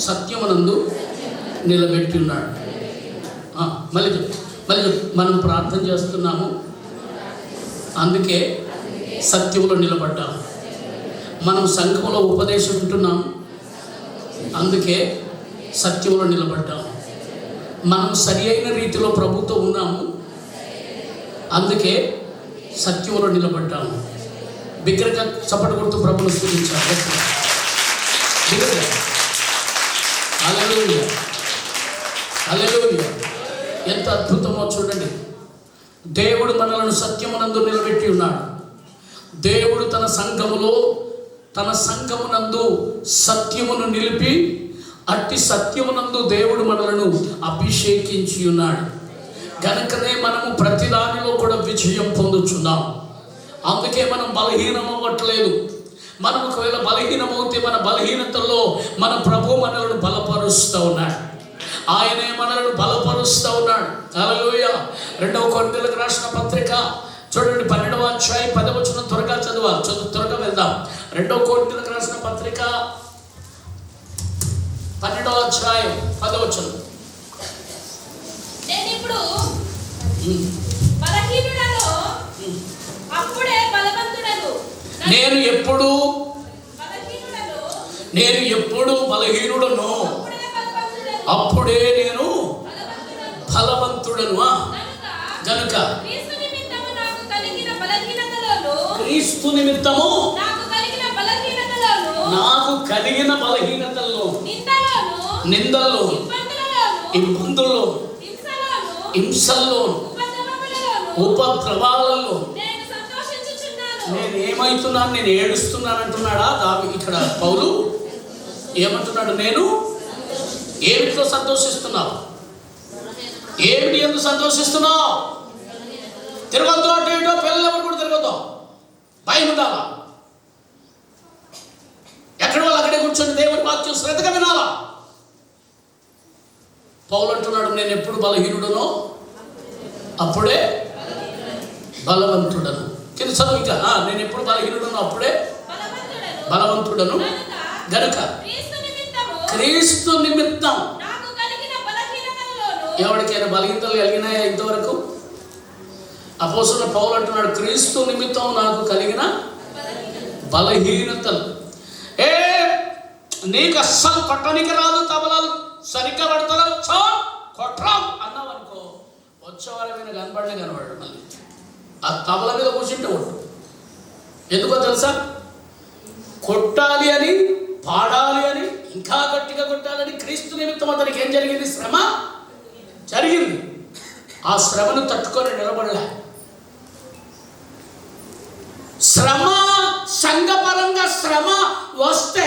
సత్యమునందు నిలబెట్టి ఉన్నాడు. మళ్ళీ చెప్పు, మళ్ళీ చెప్పు. మనం ప్రార్థన చేస్తున్నాము, అందుకే సత్యములో నిలబడ్డాము. మనం సంఘంలో ఉపదేశం వింటున్నాం, అందుకే సత్యంలో నిలబడ్డాం. మనం సరి అయిన రీతిలో ప్రభుతో ఉన్నాము, అందుకే సత్యంలో నిలబడ్డాము. బిగ్గరగా చప్పటి కొడుతూ ప్రభువును స్తుతించాలి. హల్లెలూయా, హల్లెలూయా. ఎంత అద్భుతమో చూడండి. దేవుడు మనలను సత్యమునందు నిలబెట్టి ఉన్నాడు. దేవుడు తన సంఘమునందు సత్యమును నిలిపి, అట్టి సత్యమునందు దేవుడు మనలను అభిషేకించి ఉన్నాడు. గనుకనే మనము ప్రతి దానిలో కూడా విజయం పొందుచున్నాం. అందుకే మనం బలహీనం అవ్వట్లేదు. మనం ఒకవేళ బలహీనమవుతే మన బలహీనతల్లో మన ప్రభు మనలను బలపరుస్తూ ఉన్నాడు. ఆయనే మనలను బలపరుస్తూ ఉన్నాడు. హల్లెలూయా. 2 కొరింథీయులకు రాసిన పత్రిక చూడండి, 12వ అధ్యాయం 10వ వచనం. త్వరగా చదవాలి, త్వరగా వెళ్దాం. 2 కొరింథీయులకు రాసిన పత్రిక 12వ అధ్యాయం 10వ వచనం. నేను ఎప్పుడు బలహీనుడనో అప్పుడే బలవంతుడను. నేను ఎప్పుడు బలహీనుడనో అప్పుడే నేను బలవంతుడను. గనుక క్రీస్తు నిమిత్తము నాకు కలిగిన బలహీనతల్లో, నిందల్లో, ఇబ్బందుల్లో, హింసల్లో, ఉపద్రవాలలో నేను ఏమైతున్నాను, నేను ఏడుస్తున్నాను అంటున్నాడా ఇక్కడ పౌలు? ఏమంటున్నాడు? నేను ఏమిటిలో సంతోషిస్తున్నావు? ఏమిటి ఎందుకు సంతోషిస్తున్నావు? తిరగొద్దు అంటే ఏంటో, పిల్లలు ఎవరు కూడా తిరగొద్దు, భయం ఉండాలా. ఎక్కడ వాళ్ళు అక్కడే కూర్చొని దేవుని వాక్యం శ్రద్ధగా వినాలా. పౌలు అంటున్నాడు, నేను ఎప్పుడు బలహీనుడనో అప్పుడే బలవంతుడను. కింద చదువు ఇంకా, నేను ఎప్పుడు బలహీనుడనో అప్పుడే బలవంతుడను. గనుక క్రీస్తు నిమిత్తం. ఎవరికైనా బలహీనతలు కలిగినాయా ఇంతవరకు? అపోస్తలుడైన పౌలు అంటున్నాడు, క్రీస్తు నిమిత్తం నాకు కలిగిన బలహీనతలు. నీకు అస్సలు కొట్టనికి రాదు, తబలాలు సరిగ్గా పడతలేవు, కొట్టరాం అన్నావు అనుకో, వచ్చేవారమైన కనబడలే. మళ్ళీ ఆ తబల మీద కూర్చుంటే కొట్టు. ఎందుకో తెలుసా? కొట్టాలి అని, పాడాలి అని, ఇంకా గట్టిగా కొట్టాలని. క్రీస్తు నిమిత్తం అతనికి ఏం జరిగింది? శ్రమ జరిగింది. ఆ శ్రమను తట్టుకొని నిలబడలే. శ్రమ, సంఘపరంగా శ్రమ వస్తే,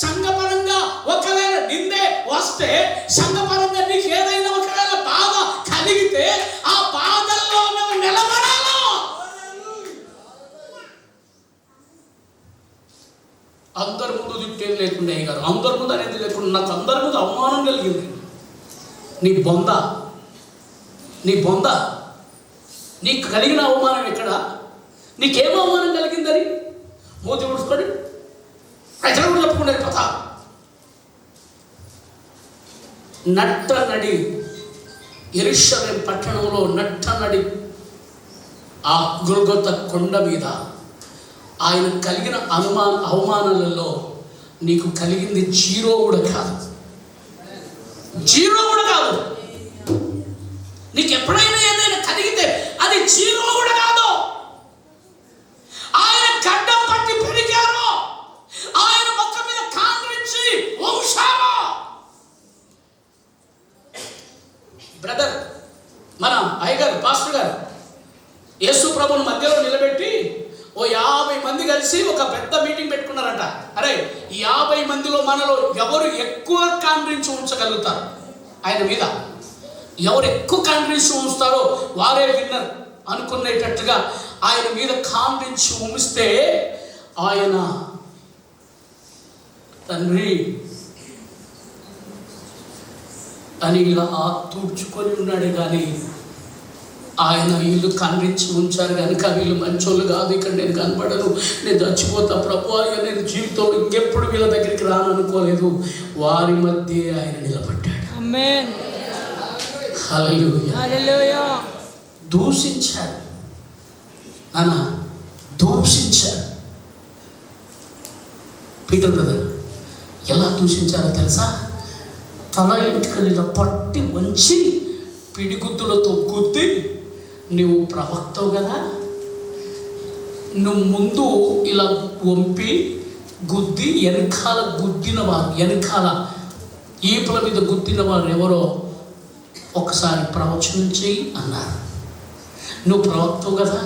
సంఘపరంగా ఒకవేళ నిందే వస్తే, సంఘపరంగా నీకు ఏదైనా ఒకవేళ బాధ కలిగితే ఆ బాధల్లో నువ్వు నిలబడాలి. అందరి ముందు తిట్టేది లేకుండా అయ్యారు, అందరి ముందు అనేది లేకుండా, నాకు అందరి ముందు అవమానం కలిగింది. నీ బొంద నీకు కలిగిన అవమానం ఎక్కడ? నీకేం అవమానం కలిగిందని మూతి ఉడుచుకొని ప్రజలు కూడా చెప్పుకునే కథ. నడి యెరూషలేము పట్టణంలో నడి ఆ గొల్గొతా కొండ మీద ఆయన కలిగిన అవమానాలలో నీకు కలిగింది జీరో కూడా కాదు. నీకు ఎప్పుడైనా ఏదైనా కలిగితే అది జీరో కూడా కాదు. ఆయన గడ్డం పట్టి పెరిగారు, ఆయన మొక్క మీద కాంగ్రించి వంశాలు. బ్రదర్, మన అయ్యగారు, పాస్టర్ గారు యేసు ప్రభుని మధ్యలో నిలబెట్టి 50 మంది కలిసి ఒక పెద్ద మీటింగ్ పెట్టుకున్నారట. అరే, 50 మందిలో మనలో ఎవరు ఎక్కువ కాంగ్రించి ఉంచగలుగుతారు, ఆయన మీద ఎవరు ఎక్కువ కాంగ్రించి ఉంచుతారో వారే విన్నర్ అనుకునేటట్టుగా ఆయన మీద కాంగ్రించి ఉంచితే, ఆయన తండ్రి అని ఇలా తూడ్చుకొని ఉన్నాడు. కానీ ఆయన వీళ్ళు ఖండించి ఉంచారు కనుక వీళ్ళు మంచోళ్ళు కాదు, ఇక్కడ నేను కనపడను, నేను చచ్చిపోతా ప్రభు, అయ్యా నేను జీవితంలో ఇంకెప్పుడు వీళ్ళ దగ్గరికి రాను అనుకోలేదు. వారి మధ్య ఆయన నిలబడ్డాడు. ఆమేన్, హల్లెలూయా, హల్లెలూయా. దూషించారు, దూషించారు. పీటర్ బ్రదర్ ఎలా దూషించారో తెలుసా? తల వెంట్రుకలు ఇలా పట్టి వంచి పిడిగుద్దులతో గుద్ది, నువ్వు ప్రవక్తవు కదా, నువ్వు ముందు ఇలా వంపి గుద్ది వెనకాల గుద్దిన వారు, వెనకాల ఈపుల మీద గుద్దిన వారు ఎవరో ఒకసారి ప్రవచనం చెయ్యి అన్నారు. నువ్వు ప్రవక్తవు కదా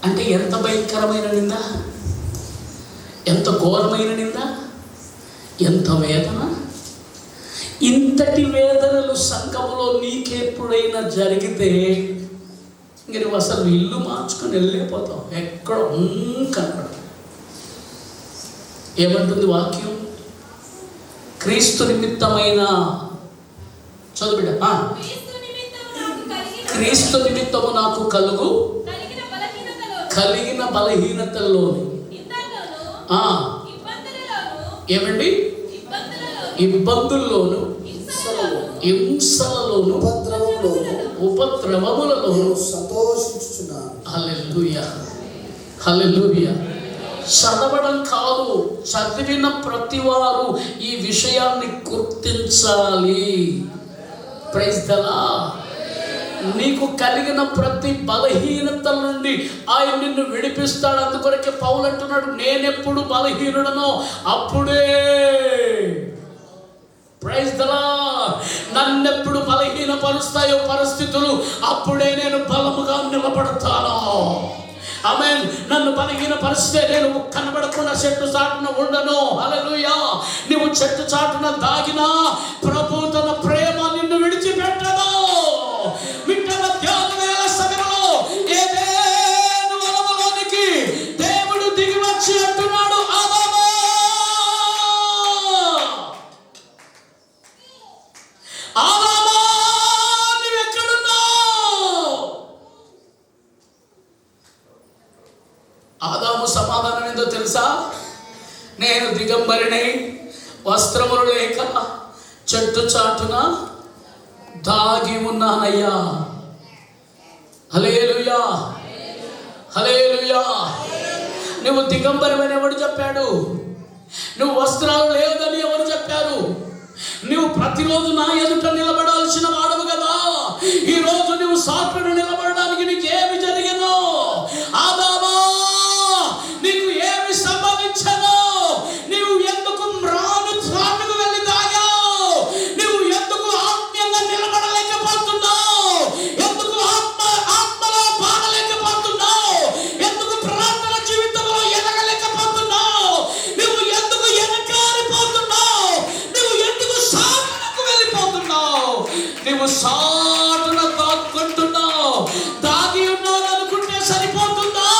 అంటే ఎంత భయంకరమైన నింద, ఎంత ఘోరమైన నింద, ఎంత వేదన. ఇంతటి వేదనలు సంఘములో నీకెప్పుడైనా జరిగితే ఇంక నువ్వు అసలు ఇల్లు మార్చుకొని వెళ్ళిపోతావు, ఎక్కడో కనపడ. ఏమంటుంది వాక్యం? క్రీస్తు నిమిత్తమైన, చదువు బిడ్డ, క్రీస్తు నిమిత్తము నాకు కలిగిన బలహీనతల్లోని, ఏమండి, ఇబ్బందుల్లోను, హింసలలోను, ఉపద్రవములలోను సంతోషించుచున్నాను. హల్లెలూయా, హల్లెలూయా. చదవడం కాదు, చదివిన ప్రతి వారు ఈ విషయాన్ని గుర్తించాలి. Praise the lord. నీకు కలిగిన ప్రతి బలహీనతల నుండి ఆయన నిన్ను విడిపిస్తాడు. అందుకొరకే పౌలు అంటున్నాడు, నేనెప్పుడు బలహీనుడనో అప్పుడే, ప్రైజ్ ది లార్డ్, నన్నెప్పుడు బలహీనపరుస్తాయో పరిస్థితులు, అప్పుడే నేను బలముగా నిలబడతాను. ఆమేన్. నన్ను బలహీన పరిస్థితే నేను కనబడకుండా చెట్టు చాటున ఉండను. హల్లెలూయా. నువ్వు చెట్టు చాటున దాగినా ప్రభు తన ప్రేమ నిన్ను విడిచిపెట్టదు. మిట్ట మధ్యాహ్న వేళ సమయంలో ఏదెను వనములోనికి దేవుడు దిగి వచ్చి అంటున్నాడు, ఆదామా, ఆదామా, నువ్వెక్కడున్నావు? ఆదాము సమాధానం ఏందో తెలుసా? నేను దిగంబరినై వస్త్రములు లేక చెట్టు చాటున దాగి ఉన్నానయ్యా. హల్లెలూయా, హల్లెలూయా. నువ్వు దిగంబరమని ఎవడు చెప్పాడు? నువ్వు వస్త్రాలు లేవని ఎవరు చెప్పారు? నువ్వు ప్రతిరోజు నా ఎదుట నిలబడాల్సిన వాడవు కదా. ఈరోజు నువ్వు సాటును నిలబడడానికి నీకు ఏమి జరిగినో, ఆదామా నీకు ఏమి సంభవించను? నువ్వు ఎందుకు సాటుకు వెళ్ళి దాగావు? నువ్వు ఎందుకు ఆత్మీయంగా నిలబడలేకపోతున్నావు? ఎందుకు ఆత్మలో పాడలేకపోతున్నావు? ఎందుకు ప్రార్థన జీవితంలో ఎదగలేకపోతున్నావు? నువ్వు ఎందుకు వెనకారిపోతున్నావు? నువ్వు ఎందుకు సాటుకు వెళ్ళిపోతున్నావు? నువ్వు సాటున దాక్కుంటున్నావు. దాగి ఉన్నావు అనుకుంటే సరిపోతుందా?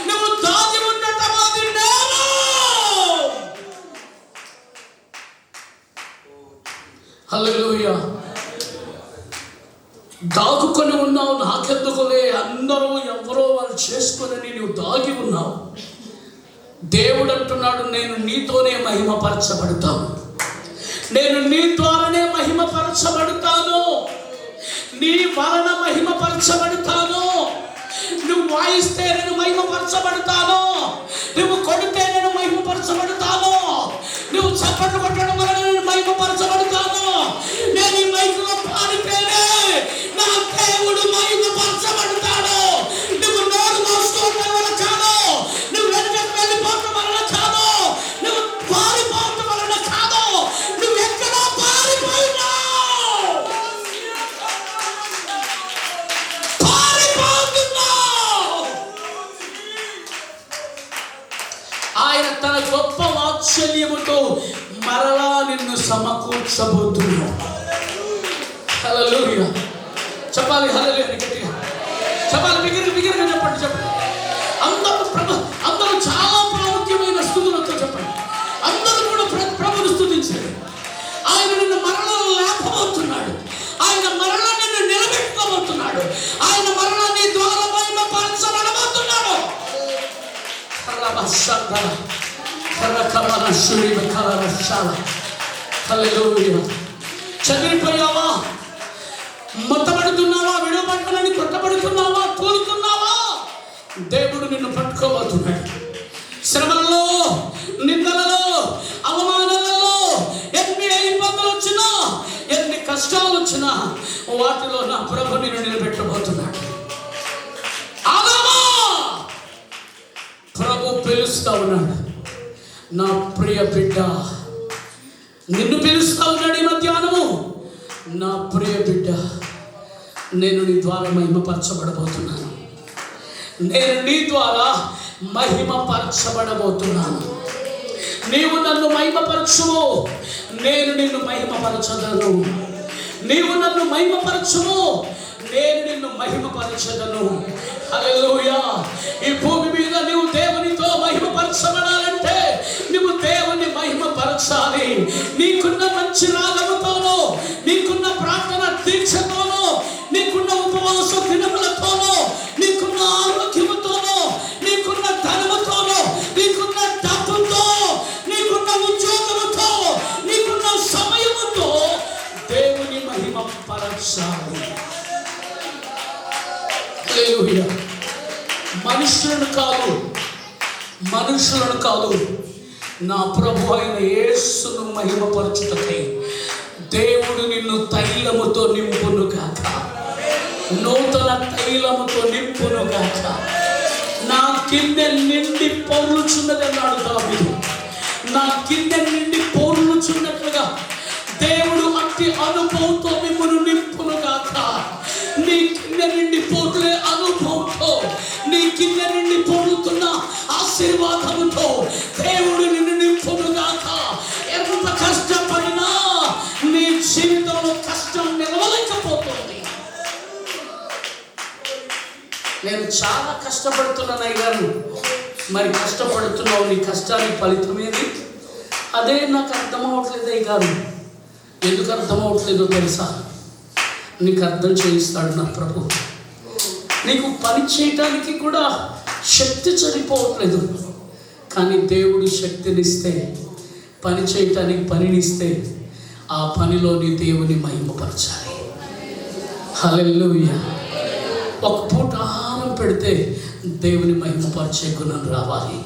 నువ్వు దాగి ఉండటం అది నేరం. హల్లెలూయా. దాగుకొని ఉన్నావు, నాకెందుకులే, అందరూ ఎవరో వాళ్ళు చేసుకొని నువ్వు దాగి ఉన్నావు. దేవుడు అంటున్నాడు, నేను నీతోనే మహిమపరచబడతాను. నేను నీ ద్వారానే మహిమపరచబడతాను. నీ వలన మహిమపరచబడతాను. నువ్వు వాయిస్తే నేను మహిమపరచబడతాను. నువ్వు కొడితే నేను మహిమపరచబడతాను. నువ్వు చప్పట్లు కొట్టడం వలన నేను మహిమపరచబడతాను. నేను ఈ మైకులో పాడితేనే నా దేవుడు మహిమపరచబడతాడు. నువ్వు నోరు మోసుకోవడం వల్ల కాదు, నువ్వు వెనకకు వెళ్ళిపోవడం వలన కాదు, నువ్వు పారిపోవడం వలన కాదు, నువ్వు ఎక్కడా పారిపోయినావు, పారిపోతున్నావు. ఆయన తన గొప్ప వాత్సల్యముతో మరలా నిన్ను సమకూర్చబోతున్నాడు. హల్లెలూయా. చెప్పాలి హల్లెలూయా గట్టిగా చెప్పాలి, బిగిరిగా చెప్పండి. అందరూ చాలా ప్రాముఖ్యమైన స్తుతులతో చెప్పండి. అందరూ కూడా ప్రభువును స్తుతించండి. ఆయన నిన్ను మరలా లేపబోతున్నాడు. ఆయన మరలా నిన్ను నిలబెట్టుకోబోతున్నాడు. ఆయన మరలా నీ ద్వారా మహిమపరచబడబోతున్నాడు. హల్లెలూయా. చదివిపోయావా? మొత్తపడుతున్నావా? విడవబడ్డానని కొట్టబడుతున్నావా? కూలుతున్నావా? దేవుడు నిన్ను పట్టుకోబోతున్నాడు. శ్రమలలో, నిందలలో, అవమానాలలో ఎన్ని ఇబ్బందులు వచ్చినా, ఎన్ని కష్టాలు వచ్చినా వాటిలో నా ప్రభు నిన్ను నిలబెట్టబోతున్నాడు. ఆదామా, ప్రభు పిలుస్తా ఉన్నాడు, నా ప్రియ బిడ్డ, నిన్ను పిలుస్తా ఉన్నాడు ఈ మధ్యాహ్నము. నా ప్రియ బిడ్డ, నేను నీ ద్వారా మహిమపరచబడబోతున్నాను. నేను నీ ద్వారా మహిమపరచబడబోతున్నాను. నీవు నన్ను మహిమపరచుము, నేను నిన్ను మహిమపరచదను. నీవు నన్ను మహిమపరచుము, నేను నిన్ను మహిమపరచదను. హల్లెలూయా. ఈ భూమి మీద నీవు దేవునితో మహిమపరచబడాలంటే నువ్వు దేవుని మహిమపరచాలి. నీకున్న మంచి రాగముతోనో, నీకున్న ప్రార్థన దీక్షతోనో, నీకున్న ఉపవాస దినములతోనో, నీకున్న ఆరోగ్యముతోనో, నీకున్న ధనముతోనో, నీకున్న డబ్బుతో, నీకున్న ఉద్యోగముతో, నీకున్న సమయముతో దేవుని మహిమ పరచాలి. హల్లెలూయా. మనుషులను కాదు, నా ప్రభు అయిన యేసును మహిమపరచుటకై దేవుడు నిన్ను తైలముతో నింపును గాక, నూతన తైలముతో నింపును గాక. నా కిందె నిండి పొర్లుచున్నది అన్నాడు దావీదు. నా కిందె నిండి పొర్లుచున్నట్లుగా దేవుడు అట్టి అనుభవంతో మిమ్మల్ని నింపును గాక. నీ కింద నిండి పొర్లే అనుభవంతో, నీ కింద నిండి పొర్లుతున్న ఆశీర్వాదముతో దేవుడు నిన్ను నింపును గాక. ఎంత కష్టపడినా నీ జీవితంలో కష్టం నిలవలేకపోతుంది. నేను చాలా కష్టపడుతున్నాను అయ్యాను. మరి కష్టపడుతున్నావు, నీ కష్టానికి ఫలితం ఏది? అదే నాకు అర్థమవట్లేదు అయ్యారు. ఎందుకు అర్థమవట్లేదో తెలుసా? నీకు అర్థం చేయిస్తాడు నా ప్రభు. నీకు పని చేయటానికి కూడా శక్తి సరిపోవట్లేదు, కానీ దేవుడు శక్తినిస్తే, పని చేయటానికి పనినిస్తే ఆ పనిలో నీ దేవుని మహిమపరచాలి. హల్లెలూయా. ఒక పూట ఆహారం పెడితే దేవుని మహిమపరిచే గుణం రావాలి.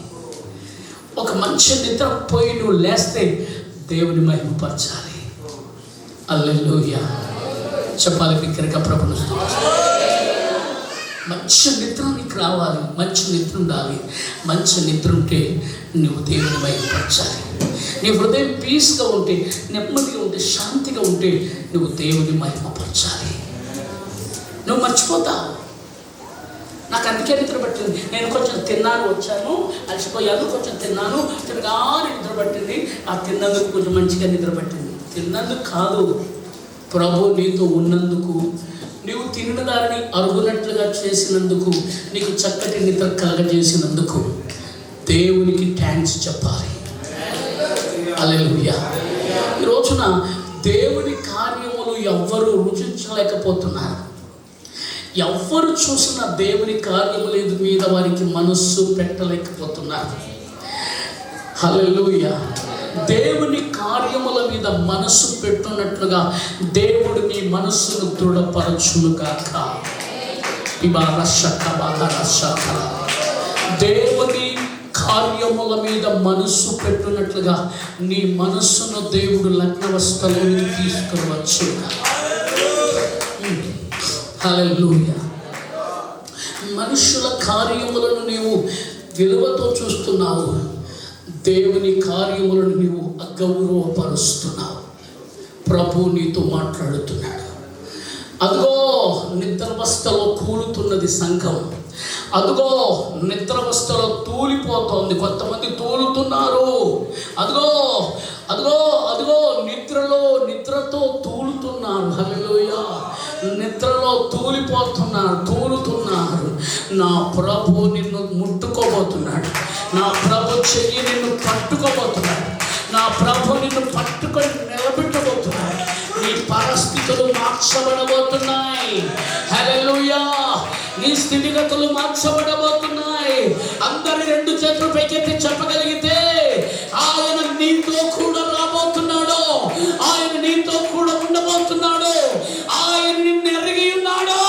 ఒక మంచి నిద్ర పోయి నువ్వు లేస్తే దేవుని మహిమపరచాలి. హల్లెలూయా. చెప్పాలి బిగ్గరగా ప్రభుని. మంచి నిద్ర నీకు రావాలి, మంచి నిద్ర ఉండాలి. మంచి నిద్ర ఉంటే నువ్వు దేవుని మహిమపరచాలి. నీ హృదయం పీస్గా ఉంటే, నెమ్మదిగా ఉంటే, శాంతిగా ఉంటే నువ్వు దేవుని మహిమపరచాలి. నువ్వు మర్చిపోతావు. నాకు అందుకే నిద్ర పట్టింది. నేను కొంచెం తిన్నాను, వచ్చాను, అలసిపోయాను, కొంచెం తిన్నాను, తినగానే నిద్ర పట్టింది. ఆ తిన్నందుకు కొంచెం మంచిగా నిద్ర పట్టింది. తిన్నందుకు కాదు, ప్రభు నీతో ఉన్నందుకు, నీవు తిన్న దానిని అరుగునట్లుగా చేసినందుకు, నీకు చక్కటి నిద్ర కలగజేసినందుకు దేవునికి థ్యాంక్స్ చెప్పాలి. హల్లెలూయా. ఈ రోజున దేవుని కార్యములు ఎవ్వరూ రుచించలేకపోతున్నారు. ఎవ్వరు చూసినా దేవుని కార్యముల మీద వారికి మనస్సు పెట్టలేకపోతున్నారు. హల్లెలూయా. దేవుని కార్యముల మీద మనస్సు పెట్టున్నట్లుగా దేవుడు నీ మనస్సును దృఢపరచును గాక. దేవుని కార్యముల మీద మనస్సు పెట్టున్నట్లుగా నీ మనస్సును దేవుడు లగ్నవస్థలోకి తీసుకువచ్చు. హల్లెలూయా. మనుషుల కార్యములను నీవు విలువతో చూస్తున్నావు, దేవుని కార్యములను నీవు అగౌరవపరుస్తున్నావు. ప్రభు నీతో మాట్లాడుతున్నాడు. అదిగో నిద్రావస్థలో కూలుతున్నది సంఘం. అదిగో నిద్రావస్థలో తూలిపోతోంది. కొంతమంది తూలుతున్నారు. అదిగో అదిగో అదిగో నిద్రతో తూలుతున్నారు. హల్లెలూయా. నిద్రలో తూలుతున్నారు. నా ప్రభు నిన్ను ముట్టుకోబోతున్నాడు. నా ప్రభు చెయ్యి నిన్ను పట్టుకోబోతున్నాడు. నా ప్రభు నిన్ను పట్టుకొని నిలబెట్టబోతున్నాడు. నీ పరిస్థితులు మార్చబడబోతున్నాయి. హల్లెలూయా. నీ స్థితిగతులు మార్చబడబోతున్నాయి. అందరి రెండు చేతులు పైకెత్తి చెప్పగలిగితే ఆయన నీతో కూడా రాబోతున్నాడు. ఆయన నీతో కూడా ఉండబోతున్నాడు. ఆయన నిన్ను ఎరిగి ఉన్నాడు.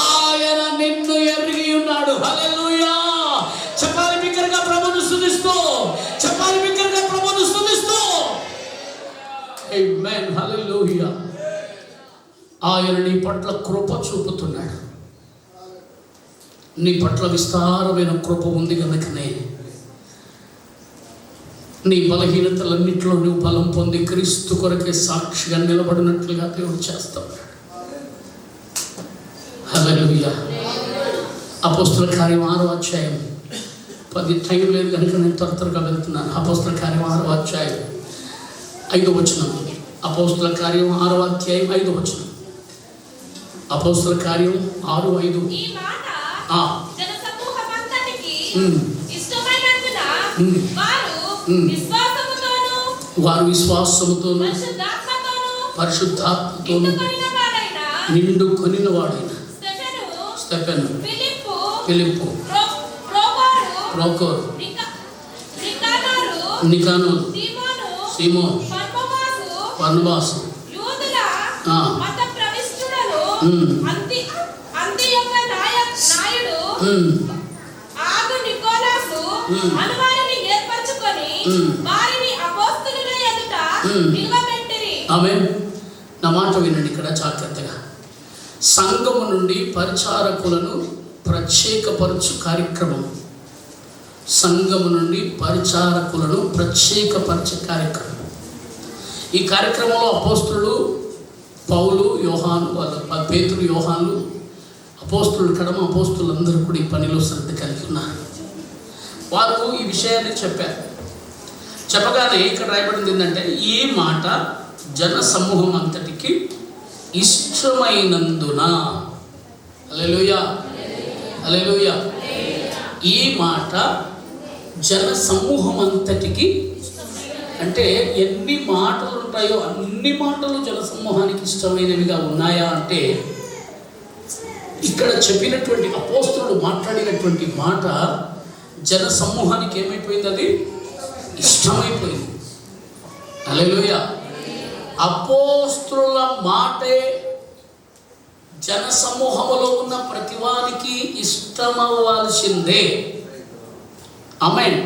ఆయన నిన్ను ఎరిగి ఉన్నాడు. హల్లెలూయా. చెప్పాలి బిగ్గరగా ప్రభువును పట్ల కృప చూపుతున్నాడు. నీ పట్ల విస్తారమైన కృప ఉంది కనుకనే నీ బలహీనతలన్నింటిలో నువ్వు బలం పొంది క్రీస్తు కొరకే సాక్షిగా నిలబడినట్లుగా దేవుడు చేస్తాడు. హల్లెలూయా. అపోస్తుల కార్యం 6వ అధ్యాయం 10 టైం లేదు కనుక నేను త్వరగా వెళ్తున్నాను. అపోస్తుల కార్యం 6వ అధ్యాయం 5వ వచనం. అపోస్తుల కార్యం 6వ అధ్యాయం 5వ వచనం. అపోస్తుల కార్యం 6:5. వారు విశ్వాసముతోను పరిశుద్ధాత్మతోను నిండు కొనిన వాడైన స్టెఫెను, ఫిలిప్పు, ప్రోకోరు, నికానోరు, సీమోను, బర్నబాసు, ఆమేన్. నా మాట వినండి ఇక్కడ జాగ్రత్తగా. సంఘము నుండి పరిచారకులను ప్రత్యేకపరచు కార్యక్రమం. సంఘము నుండి పరిచారకులను ప్రత్యేకపరచే కార్యక్రమం. ఈ కార్యక్రమంలో అపోస్తులు పౌలు, యోహాను, వాళ్ళ పేతురు, యోహాను, అపోస్తులు కడమ అపోస్తులందరూ కూడా ఈ పనిలో శ్రద్ధ కలిగి ఉన్నారు. వారు ఈ విషయాన్ని చెప్పారు. చెప్పగానే ఇక్కడ రాయబడింది ఏంటంటే, ఈ మాట జన సమూహం అంతటికి ఇష్టమైనందున. హల్లెలూయా, హల్లెలూయా. ఈ మాట జన సమూహం అంతటికి, అంటే ఎన్ని మాటలు ఉంటాయో అన్ని మాటలు జన సమూహానికి ఇష్టమైనవిగా ఉన్నాయా అంటే, ఇక్కడ చెప్పినటువంటి అపోస్తులు మాట్లాడినటువంటి మాట జన సమూహానికి ఏమైపోయింది? అది ఇష్టమైపోయింది. హల్లెలూయా. అపోస్తుల మాటే జన సమూహములో ఉన్న ప్రతివానికి ఇష్టమవ్వాల్సిందే. ఆమేన్.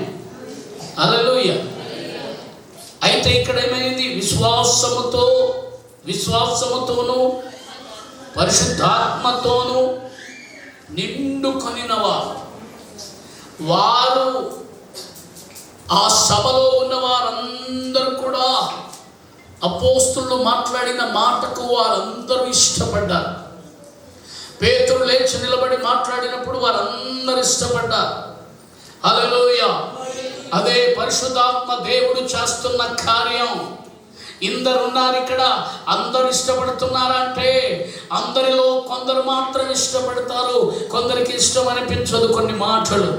హల్లెలూయా. అయితే ఇక్కడ ఏమైంది? విశ్వాసముతోను పరిశుద్ధాత్మతోను నిండుకొనినవా. వారు ఆ సభలో ఉన్న వారందరూ కూడా అపోస్తులు మాట్లాడిన మాటకు వారందరూ ఇష్టపడ్డారు. పేతురు లేచి నిలబడి మాట్లాడినప్పుడు వారందరూ ఇష్టపడ్డారు. హల్లెలూయా. అదే పరిశుద్ధాత్మ దేవుడు చేస్తున్న కార్యం. ఇందరున్నారు ఇక్కడ, అందరు ఇష్టపడుతున్నారంటే అందరిలో కొందరు మాత్రం ఇష్టపడతారు, కొందరికి ఇష్టం అనిపించదు కొన్ని మాటలు.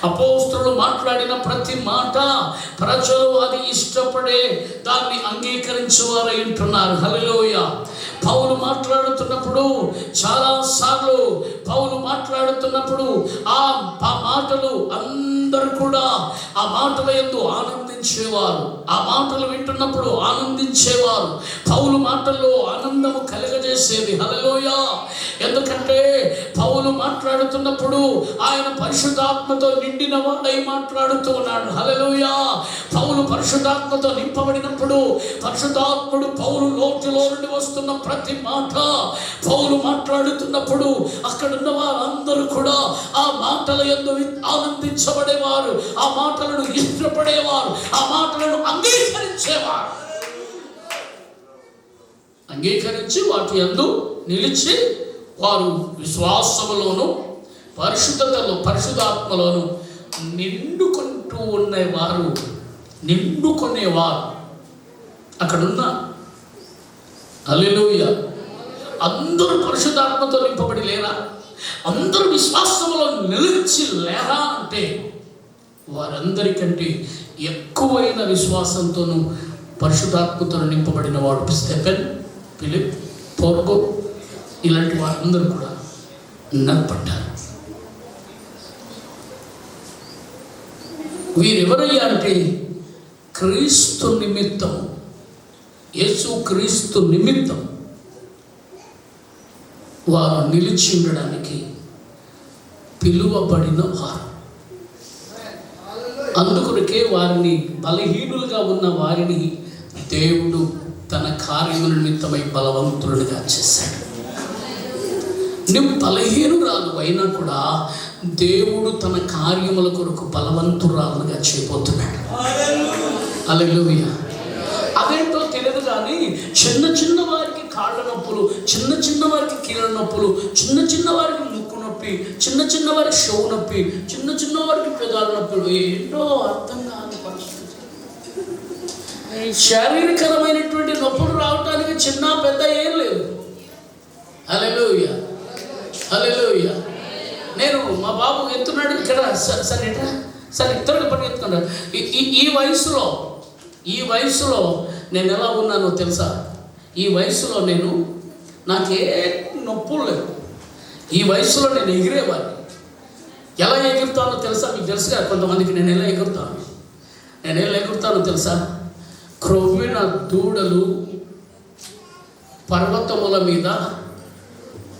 అపోస్తులు మాట్లాడిన ప్రతి మాట ప్రజలు అది ఇష్టపడే దాన్ని అంగీకరించేవారై ఉంటున్నారు. హల్లెలూయా. పౌలు మాట్లాడుతున్నప్పుడు చాలాసార్లు ఆ మాటలు అందరూ కూడా ఆ మాటల యందు ఆనందించేవారు. ఆ మాటలు వింటున్నప్పుడు ఆనందించేవారు. పౌలు మాటల్లో ఆనందము కలగజేసేది. హల్లెలూయా. ఎందుకంటే పౌలు మాట్లాడుతున్నప్పుడు ఆయన పరిశుద్ధాత్మతో నిండిన వాడై మాట్లాడుతూ ఉన్నాడు. హల్లెలూయా. పౌలు పరిశుద్ధాత్మతో నింపబడినప్పుడు పరిశుద్ధాత్ముడు పౌలు నోటిలో నుండి వస్తున్న ప్రతి మాట, పౌలు మాట్లాడుతున్నప్పుడు అక్కడున్న వారందరూ కూడా ఆ మాటల యందు ఆనందించబడేవారు, ఆ మాటలను ఇష్టపడేవారు, ఆ మాటలను అంగీకరించేవారు. అంగీకరించి వాటి యందు నిలిచి వారు విశ్వాసములోను పరిశుద్ధాత్మలోను నిండుకొనేవారు అక్కడున్న. హల్లెలూయా. అందరూ పరిశుద్ధాత్మతో నింపబడి లేరా? అందరూ విశ్వాసంలో నిలిచి లేరా అంటే వారందరికంటే ఎక్కువైన విశ్వాసంతోనూ పరిశుద్ధాత్మతో నింపబడిన వాడు స్టెఫెన్, ఫిలిప్, ప్రోకోరు ఇలాంటి వారందరూ కూడా నిలబడ్డారు. వీరెవరయ్యా అంటే క్రీస్తు నిమిత్తం, యేసు క్రీస్తు నిమిత్తం వారు నిలిచి ఉండడానికి పిలువబడిన వారు. అందుకొరకే వారిని, బలహీనులుగా ఉన్న వారిని దేవుడు తన కార్యముల నిమిత్తమై బలవంతులుగా చేశాడు. నువ్వు బలహీనురాలు అయినా కూడా దేవుడు తన కార్యముల కొరకు బలవంతురాలుగా చేయబోతున్నాడు. హల్లెలూయా. అదేంటో తెలియదు కానీ చిన్న చిన్న వారికి కాళ్ళ నొప్పులు, చిన్న చిన్న వారికి కీళ్ళ నొప్పులు, చిన్న చిన్న వారికి ముక్కు నొప్పి, చిన్న చిన్న వారికి షో నొప్పి, చిన్న చిన్న వారికి పెదాల నొప్పులు, ఏంటో అర్థం కాని పరిస్థితి. శారీరకరమైనటువంటి నొప్పులు రావటానికి చిన్న పెద్ద ఏం లేదు. హల్లెలూయా, హల్లెలూయా. నేను మా బాబు ఎత్తున్నాడు ఇక్కడ, సరే ఇద్దరు పని ఎత్తుకున్నాడు. ఈ వయసులో నేను ఎలా ఉన్నానో తెలుసా? ఈ వయసులో నాకే నొప్పులు లేవు. ఈ వయసులో నేను ఎగిరేవాడిని. ఎలా ఎగురుతానో తెలుసా? మీకు తెలుసుగా కొంతమందికి నేను ఎలా ఎగురుతానో తెలుసా? క్రొవ్విన దూడలు పర్వతముల మీద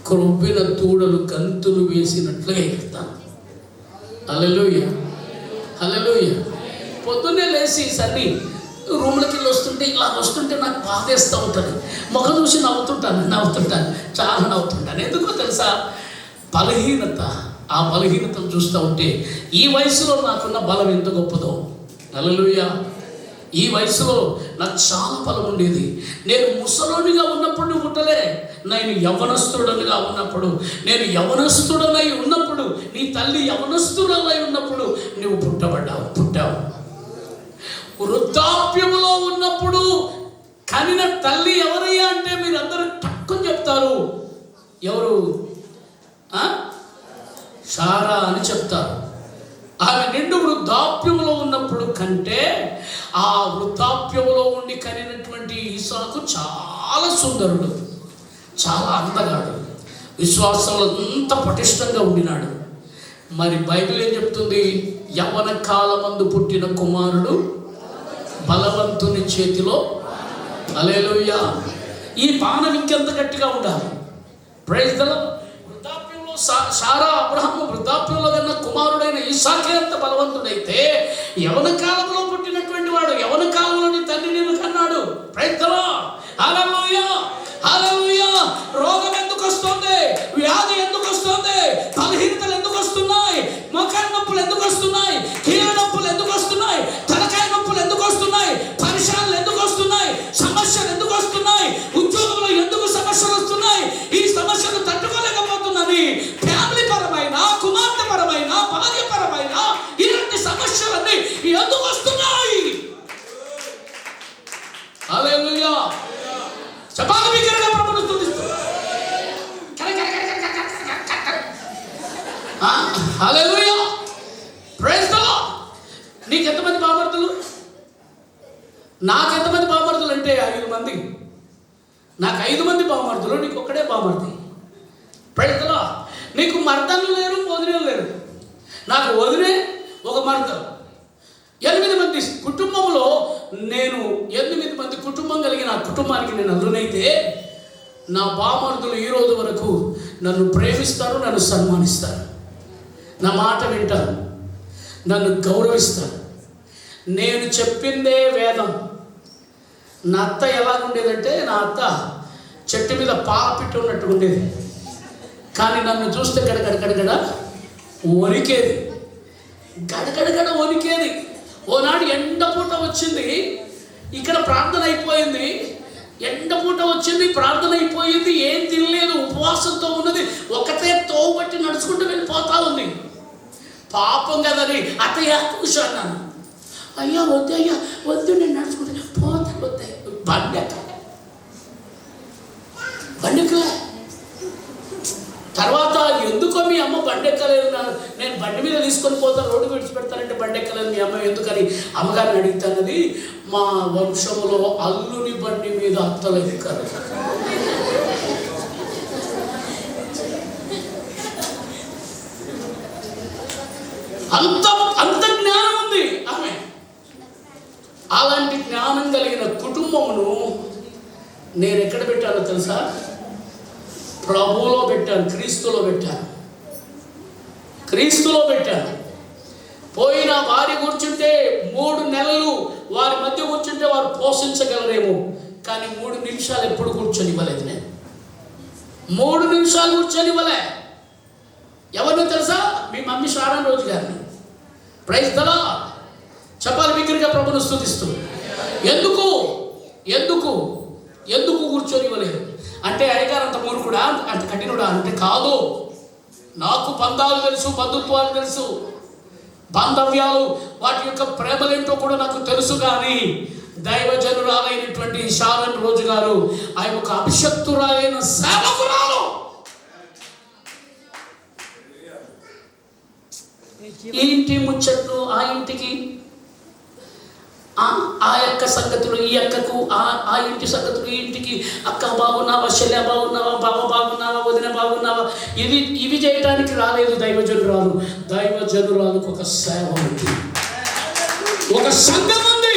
క్రొవ్విన దూడలు గంతులు వేసినట్లుగా ఎగురుతాను. హల్లెలూయా, హల్లెలూయా. పొద్దున్నే లేచి సన్ని రూమ్లకి వెళ్ళి వస్తుంటే ఇలా వస్తుంటే నాకు బాధేస్తూ ఉంటుంది. ముఖం చూసి నవ్వుతుంటాను, చాలా నవ్వుతుంటాను. ఎందుకో తెలుసా? బలహీనత. ఆ బలహీనతను చూస్తూ ఉంటే ఈ వయసులో నాకున్న బలం ఎంత గొప్పదో. హల్లెలూయా. ఈ వయసులో నాకు చాలా బలం ఉండేది. నేను ముసలోనిగా ఉన్నప్పుడు నువ్వు పుట్టలే. నేను యవనస్తుడనిగా ఉన్నప్పుడు, నేను యవనస్తుడనై ఉన్నప్పుడు, నీ తల్లి యవనస్తుడనై ఉన్నప్పుడు నువ్వు పుట్టావు. వృద్ధాప్యములో ఉన్నప్పుడు కనిన తల్లి ఎవరయ్యా అంటే మీరందరూ తక్కువ చెప్తారు. ఎవరు? సారా అని చెప్తారు. ఆమె నిండు వృద్ధాప్యములో ఉన్నప్పుడు కంటే ఆ వృద్ధాప్యములో ఉండి కనినటువంటి ఇసాకు చాలా సుందరుడు, చాలా అందగాడు, విశ్వాసంలో అంత పటిష్టంగా ఉండినాడు. మరి బైబిల్ ఏం చెప్తుంది? యవ్వన కాలమందు పుట్టిన కుమారుడు బలవంతుని చేతిలో. హల్లెలూయా. ఈ పానం ఇంకెంత గట్టిగా ఉండాలి. Praise the lord. వృద్ధాప్యంలో సారా అబ్రహాము వృద్ధాప్యంలో కన్నా కుమారుడైన ఇస్సాకే అంత బలవంతుడైతే యవన కాలంలో పుట్టినటువంటి వాడు యవన కాలంలోని తండ్రి నిన్ను కన్నాడు. Praise the Lord. Hallelujah, hallelujah. రోగం ఎందుకు వస్తుంది? వ్యాధి ఎందుకు వస్తుంది? బలహీనతలు ఎందుకు వస్తున్నాయి? మోకాళ్ళ నొప్పులు ఎందుకు వస్తున్నాయి? కీళ్ళ నొప్పులు ఎందుకు వస్తున్నాయి? తలకాయ నొప్పులు ఎందుకు వస్తున్నాయి? పరిశాలు ఎందుకు వస్తున్నాయి? సమస్యలు ఎందుకు వస్తున్నాయి? ఉద్యోగంలో ఎందుకు సమస్యలు వస్తున్నాయి? ఈ సమస్యలు తట్టుకోలేకపోతున్నాను. ఫ్యామిలీ పరమైన, కుమార్తె పరమైన, భార్య పరమైన ఇలాంటి సమస్యలన్నీ ఎందుకు వస్తున్నాయి? హల్లెలూయా. చెప్పాలి మీ కరణ ప్రభువును స్తుతిస్తూ. హల్లెలూయా. Praise the lord. నీకు ఎంతమంది బామర్దులు? నాకు ఎంతమంది బామర్దులు అంటే 5 మంది. నాకు 5 మంది బామర్దులు, నీకు ఒక్కడే బామర్ది. Praise the lord. నీకు మర్దలు లేరు, వదినలు లేరు. నాకు వదినే ఒక మర్దలు. 8 మంది కుటుంబంలో నేను 8 మంది కుటుంబం కలిగిన ఆ కుటుంబానికి నేను అల్లునైతే నా బామర్దులు ఈ రోజు వరకు నన్ను ప్రేమిస్తారు, నన్ను సన్మానిస్తారు, నా మాట వింటారు, నన్ను గౌరవిస్తారు. నేను చెప్పిందే వేదం. నా అత్త ఎలాగుండేదంటే, నా అత్త చెట్టు మీద పాపిట్టు ఉన్నట్టు ఉండేది. కానీ నన్ను చూస్తే గడగడ వణికేది, గడగడ వణికేది. ఓనాడు ఎండపూట వచ్చింది, ఇక్కడ ప్రార్థన అయిపోయింది. ఎండపూట వచ్చింది, ప్రార్థన అయిపోయింది, ఏం తినలేదు, ఉపవాసంతో ఉన్నది, ఒకటే తోబట్టి నడుచుకుంటూ వెళ్ళిపోతా ఉంది. పాపం కదని అత్తయ్య కూర్చోన్నాను. అయ్యా వద్దు నేను నడుచుకుంటే పోతే బండెక్కలే. తర్వాత ఎందుకో మీ అమ్మ బండెక్కలేదు, నేను బండి మీద తీసుకొని పోతాను, రోడ్డు విడిచిపెడతానంటే బండెక్కలేదు మీ అమ్మ ఎందుకని అమ్మగారిని అడుగుతానది. మా వంశంలో అల్లుని బండి మీద అత్తలు ఎక్కారు. అంత జ్ఞానం ఉంది ఆమె. అలాంటి జ్ఞానం కలిగిన కుటుంబమును నేను ఎక్కడ పెట్టానో తెలుసా? ప్రభువులో పెట్టాను, క్రీస్తులో పెట్టాను. పోయిన వారి కూర్చుంటే 3 నెలలు వారి మధ్య కూర్చుంటే వారు పోషించగలరేమో, కానీ 3 నిమిషాలు ఎప్పుడు కూర్చొనివ్వలేదు నేను. 3 నిమిషాలు కూర్చొనివ్వలే. ఎవరినో తెలుసా? మీ మమ్మీ షారాన్ రోజు గారిని. Praise the lord. చెప్పాలి బిగ్గరగా ప్రభువును స్తుతిస్తూ. ఎందుకు ఎందుకు ఎందుకు కూర్చొనివ్వలేదు అంటే అయ్యగారు అంత మూర్ఖుడా, అంత కఠినుడా అంటే కాదు. నాకు బంధాలు తెలుసు, బంధుత్వాలు తెలుసు, బాంధవ్యాలు, వాటి యొక్క ప్రేమలేంటో కూడా నాకు తెలుసు. కానీ దైవజనురాలైనటువంటి షారన్ రోజు గారు ఆయన ఒక అభిషక్తురాలైన సేవకురాలు. ఈ ఇంటి ముచ్చట్లు ఆ ఇంటికి, ఆ యొక్క సంగతులు ఈ అక్కకు, ఆ ఇంటి సంగతులు ఈ ఇంటికి, అక్క బాగున్నావా, శల్య బాగున్నావా, బావ బాగున్నావా, వదిన బాగున్నావా, ఇవి చేయడానికి రాలేదు దైవజనురాలు. దైవజనురాలకు ఒక సేవ ఉంది, ఒక సంఘం ఉంది.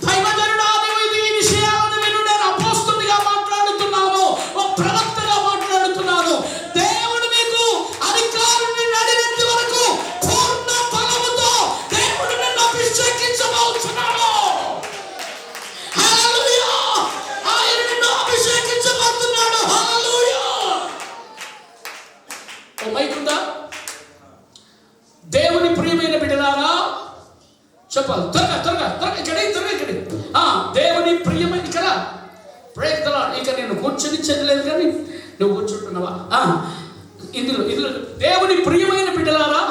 దైవజనురాలు ఈ విషయాలను నేను అపోస్తునిగా మాట్లాడుతున్నాను, ఒక ప్రవక్తగా మాట్లాడుతున్నాను. దేవుడు మీకు అధికారుని నడినెత్తి వరకు పూర్ణ బలముతో దేవుడు నిన్ను అభిషేకించబోతున్నాడు. హల్లెలూయా! ఆయన నిన్ను అభిషేకించబోతున్నాడు. హల్లెలూయా! ఓ మైకుందా? దేవుని ప్రియమైన బిడ్డలారా చెప్పాలి. త్వరగా త్వరగా త్వరగా ఇక్కడ దేవుని ప్రియమైన ఇక్కడ ప్రయత్న. ఇక నేను కూర్చొనిచ్చలేదు కానీ నువ్వు కూర్చుంటున్నావా? ఇందులో దేవుని ప్రియమైన బిడ్డలారా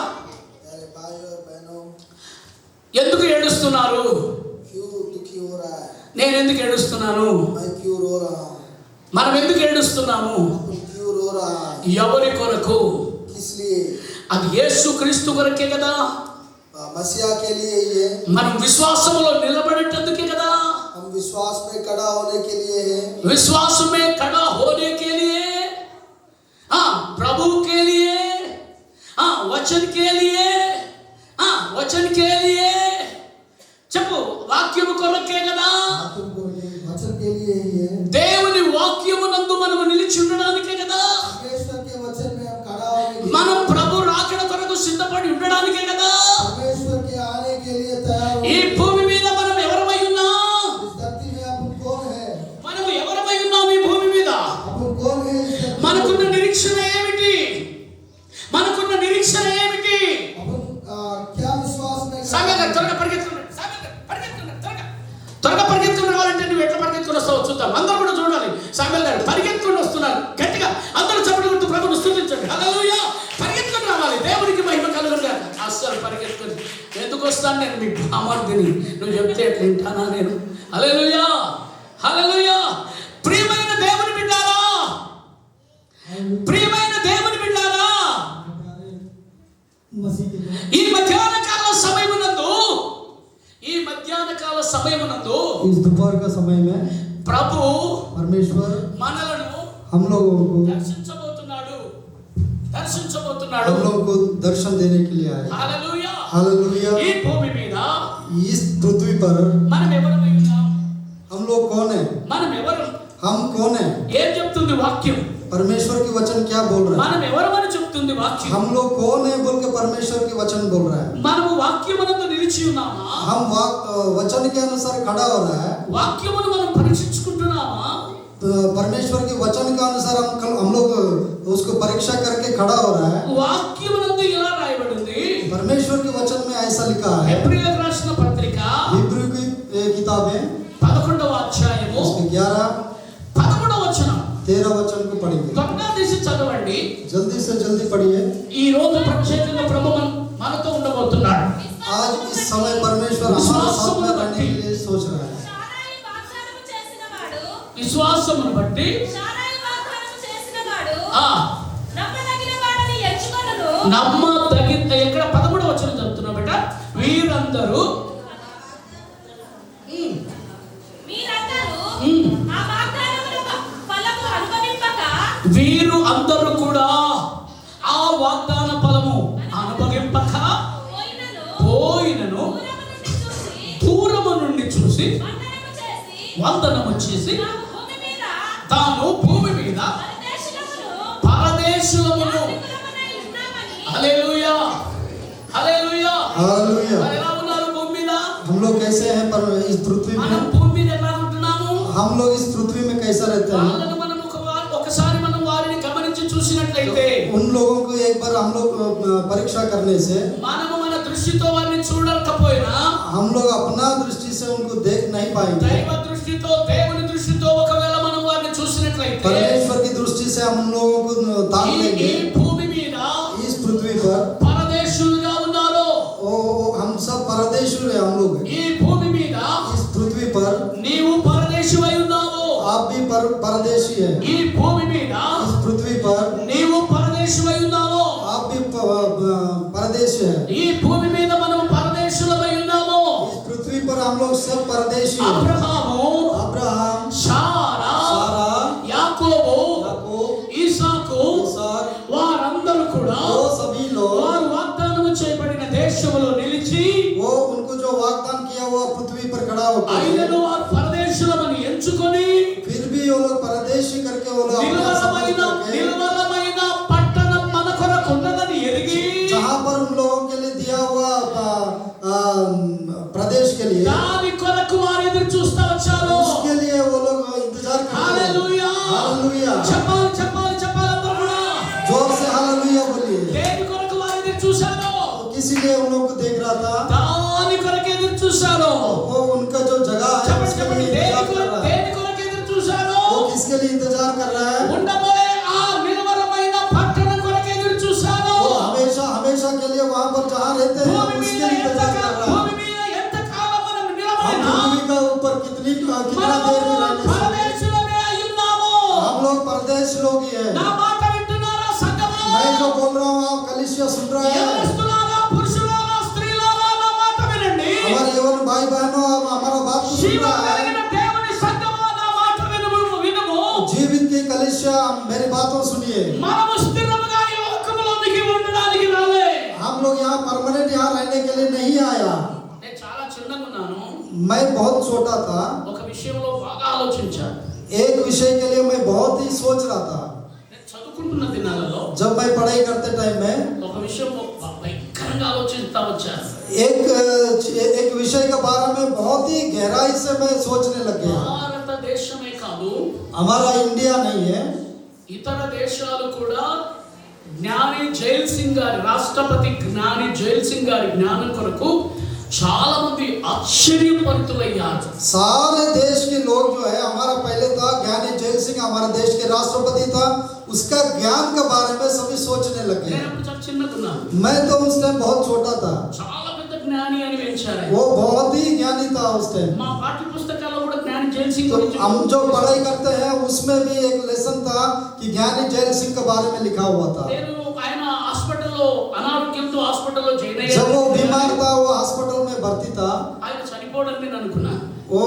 ఎందుకు ఏడుస్తున్నారు? నేను ఎందుకు ఏడుస్తున్నాను? మనం ఎందుకు ఏడుస్తున్నాము? ఎవరి కొరకు? అది యేసు క్రీస్తు కొరకే కదా. मसीहा के लिए ये మనం విశ్వాసములో నిలబడేటందుకే కదా. हम विश्वास में खड़ा होने के लिए है. विश्वास में खड़ा होने के लिए, प्रभु के लिए, वचन के लिए, वचन के लिए చెప్పు. వాక్యము కొరకే కదా. वचन के लिए है. దేవుని వాక్యమునందు మనము నిలిచి ఉండడానికే కదా. परमेश्वर के वचन में हम खड़ा होने के लिए, మనం ప్రభు రాకడ కొరకు సిద్ధపడి ఉండడానికే కదా. परमेश्वर के आने के लिए तैयार हो. ఈ భూమి మీద మనం ఎవరమై ఉన్నాం? इस धरती में अपन कौन है? మనం ఎవరమై ఉన్నాం ఈ భూమి మీద? अपन कौन है? మనకున్న నిరీక్షణ ఏమిటి? మనకున్న నిరీక్షణ ఏమిటి? अपन क्या विश्वास में సాగర్ త్వరగా పరిగెత్తుకుంటాడు. త్వరగా పరిగెత్తుకుని రావాలంటే నువ్వు ఎట్లా పరిగెత్తుకుని వస్తావు చూద్దాం. అందరూ కూడా చూడాలి. సామెల్ గారు పరిగెత్తుకుని వస్తున్నారు. గట్టిగా అందరూ చప్పట్లు కొడుతూ ప్రభువును స్తుతించండి. హల్లెలూయా! పరిగెత్తుకుని రావాలి. దేవునికి మహిమ కలుగునుగా. అస్సలు పరిగెత్తుకుని ఎందుకు వస్తాను? నేను మీ బామర్దిని. నువ్వు చెప్తే ఎట్లా వింటానా నేను? హల్లెలూయా! హల్లెలూయా! ప్రియమైన దేవుని బిడ్డారా, ప్రియమైన దేవుని బిడ్డారా, ఈ మధ్యాహ్న కాల సమయమునందు इस दोपहर का समय में ప్రభు परमेश्वर మనలను हम लोगों को దర్శించబోతున్నాడు. हम लोगों को दर्शन देने के लिए आए. హల్లెలూయా! हालेलुया. ఈ భూమి మీద इस पृथ्वी पर మనం ఎవరమై ఉన్నాం? हम लोग कौन है? మనం ఎవరు? हम कौन है? ఏం చెప్తుంది వాక్యం? परमेश्वर की वचन क्या बोल रहा है? మనం ఎవరమని చెప్తుంది వాక్యం? हम लोग कौन है बोल के परमेश्वर की वचन बोल रहा है. మనము వాక్యమునందు నిలిచి ఉన్నామా? हम वचन के अनुसार खड़ा हो रहा है. వాక్యమును మనం పరీక్షించుకుంటున్నామా? तो परमेश्वर के वचन के अनुसार हम लोग उसको परीक्षा करके खड़ा हो रहा है. వాక్యమునందు ఇలా రాయబడింది. परमेश्वर के वचन में ऐसा लिखा है. హెబ్రీయులకు రాసిన పత్రిక हिब्रू की किताबें 11వ అధ్యాయము 11 వచనం 13 वचन को पढ़ेंगे. త్వరగా తీసి చదవండి. जल्दी से जल्दी पढ़िए. ఈ రోజు ప్రత్యేకంగా ప్రభు మనతో ఉండబోతున్నాడు. आज इस समय परमेश्वर हमारे साथ में रहने के लिए सोच रहा है. విశ్వాసమును బట్టి నమ్మదగిన ఎక్కడ 13వ వచనం చదువుతున్నా బేట. వీరందరూ వీరు అందరూ కూడా ఆ వాగ్దాన ఫలము అనుభవింపక పోయినను దూరము నుండి చూసి వందనము చేసి తాను భూమి మీద పరదేశులమును. హల్లెలూయా! హల్లెలూయా! हालेलुया. ఎలా ఉన్నారు భూమి మీద? हम लोग कैसे हैं पर इस पृथ्वी మనం में? భూమి మీద ఎలా ఉంటున్నాము? हम लोग इस पृथ्वी में कैसा रहते हैं। వాళ్ళను మనం ఒకసారి మనం వారిని గమనించి చూసినట్లయితే उन लोगों को एक बार हम लोग परीक्षा करने से మనము మన దృష్టితో వారిని చూడకపోయినా हम लोग अपना दृष्टि से उनको देख नहीं पाएंगे। దైవ దృష్టితో దేవుని దృష్టితో ఒకవేళ మనం వారిని చూసినట్లయితే परमेश्वर की दृष्टि से हम लोगों को ताक ఈ लेंगे। భూమి మీద इस पृथ्वी पर పరదేశులుగా ఉన్నారు। हम सब परदेशी हैं। हम लोग ఈ భూమి మీద इस पृथ्वी पर నీవు పరదేశివై ఉన్నావు। आप भी परदेशी है। ఈ భూమి మీద इस पृथ्वी पर నీవు పరదేశివై ఉన్నావు। आप भी परदेशी है। ఈ భూమి మీద మనం పరదేశులమై ఉన్నాము। इस पृथ्वी पर हम लोग सब परदेशी हैं। అబ్రహాము, अब्राहम, సారా, सारा, యాకోబు, याकूब, ఇసాకు इसहाक, వారందరూ కూడా वो सभी लोग వారు వాగ్దానం చేయబడిన దేశంలో నిలిచి वो उनको जो वाग्दान किया वो पृथ्वी पर खड़ा होकर ఆయనను వారు పరదేశులమని ఎంచుకొని फिर भी वो लोग परदेशी करके वो लोग अपना समाज करके నిర్మలమైన పట్టణం మన కొరకు ఉన్నదని ఎరిగి जहाँ पर उन लोगों के लिए दिया हुआ प्रदेश के लिए దాని కొరకు వారు ఎదురు చూస్తా వచ్చారు। उसके लिए वो लोग इंतजार करते हैं। హల్లెలూయా, हालेलुया, చెప్పాలి చెప్పాలి చెప్పాలి అందరూ కూడా। जोर से हालेलुया बोलिए। దేని కొరకు వారు ఎదురు చూశారు? किसी लिए उन लोगों को देख रहा था, దాని కొరకు ఎదురు చూశారు। वो उनका जो जगह है చెప్పండి उसके చెప్పండి, लिए इंतजार कर रहा है। దేని కొరకు ఎదురు చూశారు? वो किसके लिए इंतजार कर रहा है? ఉండబోయే ఆ నిర్మలమైన పట్టణం కొరకు ఎదురు చూశారు। वो हमेशा हमेशा के लिए वहाँ पर जहाँ रहते हैं భూమి उसके మీద लिए इंतजार कर रहा है। భూమి మీద ఎంతకాలం మనం हम నిలబడినా पृथ्वी का ऊपर कितना మనము देर में रहने से పరదేశులమే అయి ఉన్నాము। हम लोग परदेश लोग ही है। నా మాట వింటున్నారా సంగమా? मैं जो बोल रहा हूँ आप कलीसिया सुन रहा है। యవనస్తులారా, పురుషులారా, స్త్రీలారా, నా మాట వినండి। हमारे यवन भाई बहनों आप हमारा बात को सुन జీవం रहा है। కలిగిన దేవుని సంగమా, నా మాట వినుము। जीवित की कलीसिया मेरी बातों सुनिए। మనము స్థిరముగా ఈ లోకములోనికి ఉండడానికి రాలే। हम लोग यहाँ परमानेंट यहाँ रहने के लिए नहीं आया। నేను చాలా చిన్నగా ఉన్నాను। मैं बहुत छोटा था। ఒక విషయంలో బాగా ఆలోచించాను। एक विषय के लिए मैं बहुत ही सोच रहा था। నేను చదువుకుంటున్న దినాలలో जब मैं पढ़ाई करते टाइम में ఒక విషయంలో భయంకరంగా ఆలోచిస్తా వచ్చాను। एक विषय के बारे में बहुत ही गहराई से मैं सोचने लग गया। భారతదేశమే కాదు, हमारा इंडिया नहीं है, ఇతర దేశాలు కూడా జ్ఞాని జైల్ సింగ్ గారి, రాష్ట్రపతి జ్ఞాని జైల్ సింగ్ గారి జ్ఞానం కొరకు చాలా మంది ఆశ్చర్యపరితులయ్యారు। सारे देश के लोग जो है, हमारा पहले था ज्ञानी जैल सिंह हमारे देश के राष्ट्रपति था, उसका ज्ञान के बारे में सभी सोचने लगे। నేను అప్పుడు చాలా చిన్నగున్నాను। मैं तो उस टाइम बहुत छोटा था। చాలా పెద్ద జ్ఞాని అని వెంచారు। वो बहुत ही ज्ञानी था उस टाइम। మా పాఠ్య పుస్తకాల్లో కూడా జ్ఞాని జైల్ సింగ్ तो గురించి हम जो पढ़ाई करते हैं उसमें भी एक लेसन था कि ज्ञानी जैल सिंह के बारे में लिखा हुआ था। నేను ఆయన హాస్పిటల్లో అనారోగ్యంతో హాస్పిటల్లో జాయిన్ जब वो అయ్యాను। बीमार था, वो हॉस्पिटल में भर्ती था, ఆయన చనిపోవడం నేను అనుకున్నా। वो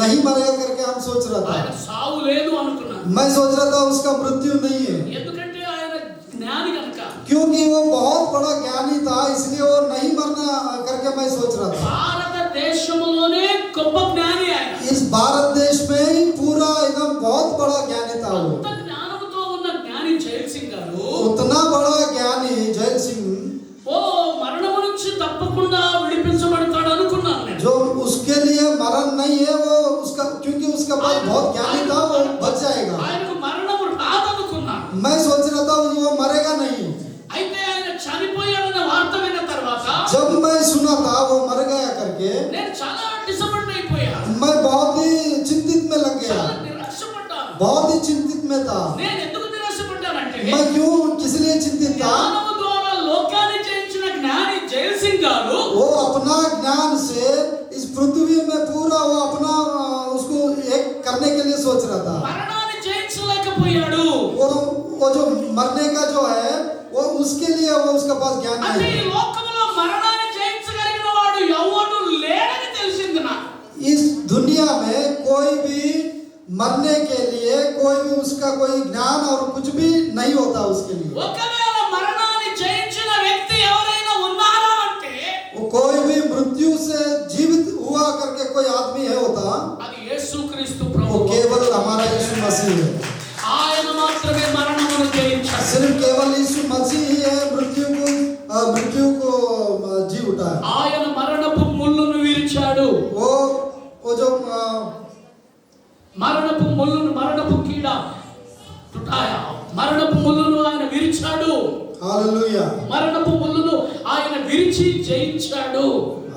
नहीं मरेगा करके हम सोच रहा ఆయన था। సావు లేదు అనుకున్నా। मैं सोच रहा था उसका मृत्यु नहीं है, ఎందుకంటే ఆయన జ్ఞాని కనుక। क्योंकि वो बहुत बड़ा ज्ञानी था, इसलिए वो नहीं मरना करके मैं सोच रहा था। భారతదేశంలోనే గొప్ప జ్ఞాని ఆయన। इस भारत देश में ही पूरा एकदम बहुत बड़ा ज्ञानी था वो। అంత జ్ఞానంతో ఉన్న జ్ఞాని జైల్ సింగ్ గారు उतना बड़ा ज्ञानी जैल सिंह ఓ మరణము నుంచి తప్పకుండా విడిపించబడతాడు అనుకున్నాను నేను। जो उसके लिए मरण नहीं है, वो उसका क्योंकि उसका बहुत ज्ञानी था, वो बच जाएगा। ఆయనకు మరణము రాదనుకున్నాను। मैं सोच रहा था वो मरेगा नहीं। అయితే ఆయన చనిపోయాడన్న వార్త విన్న తర్వాత जब मैं सुना था वो मर गया करके, నేను చాలా డిసప్పాయింట్ అయిపోయాను। मैं बहुत ही चिंतित में लग गया, చాలా నిరాశపడ్డాను। बहुत ही चिंतित में था। నేను ఎందుకు నిరాశపడ్డానంటే मैं क्यों किस लिए चिंतित था? జ్ఞానము ద్వారా లోకాన్ని జయించిన జ్ఞాని జైల్ సింగ్ గారు वो अपना ज्ञान से इस पृथ्वी में पूरा वो अपना उसको एक करने के लिए सोच रहा था। మరణాన్ని జయించలేకపోయాడు। वो जो मरने का जो है वो उसके लिए वो उसका पास ज्ञान అంటే नहीं ఈ है। లోకములో మరణాన్ని జయించగలిగిన వాడు ఎవడు లేడని తెలిసింది నాకు। इस दुनिया में कोई भी मरने के लिए कोई भी उसका कोई ज्ञान और कुछ भी नहीं होता उसके लिए। ఒకవేళ మరణాన్ని జయించిన వ్యక్తి ఎవరైనా ఉన్నారా అంటే वो कोई भी मृत्यु से जीवित हुआ करके कोई आदमी है होता, అది యేసుక్రీస్తు वो ప్రభువు। केवल हमारा यीशु मसीह है। ఆయన మాత్రమే మరణమును జయించాడు। सिर्फ केवल यीशु मसीह ही है मृत्यु को जी उठा है। ఆయన మరణపు ముళ్ళును విరిచాడు। वो जो మరణ విరిచి జయించాడు.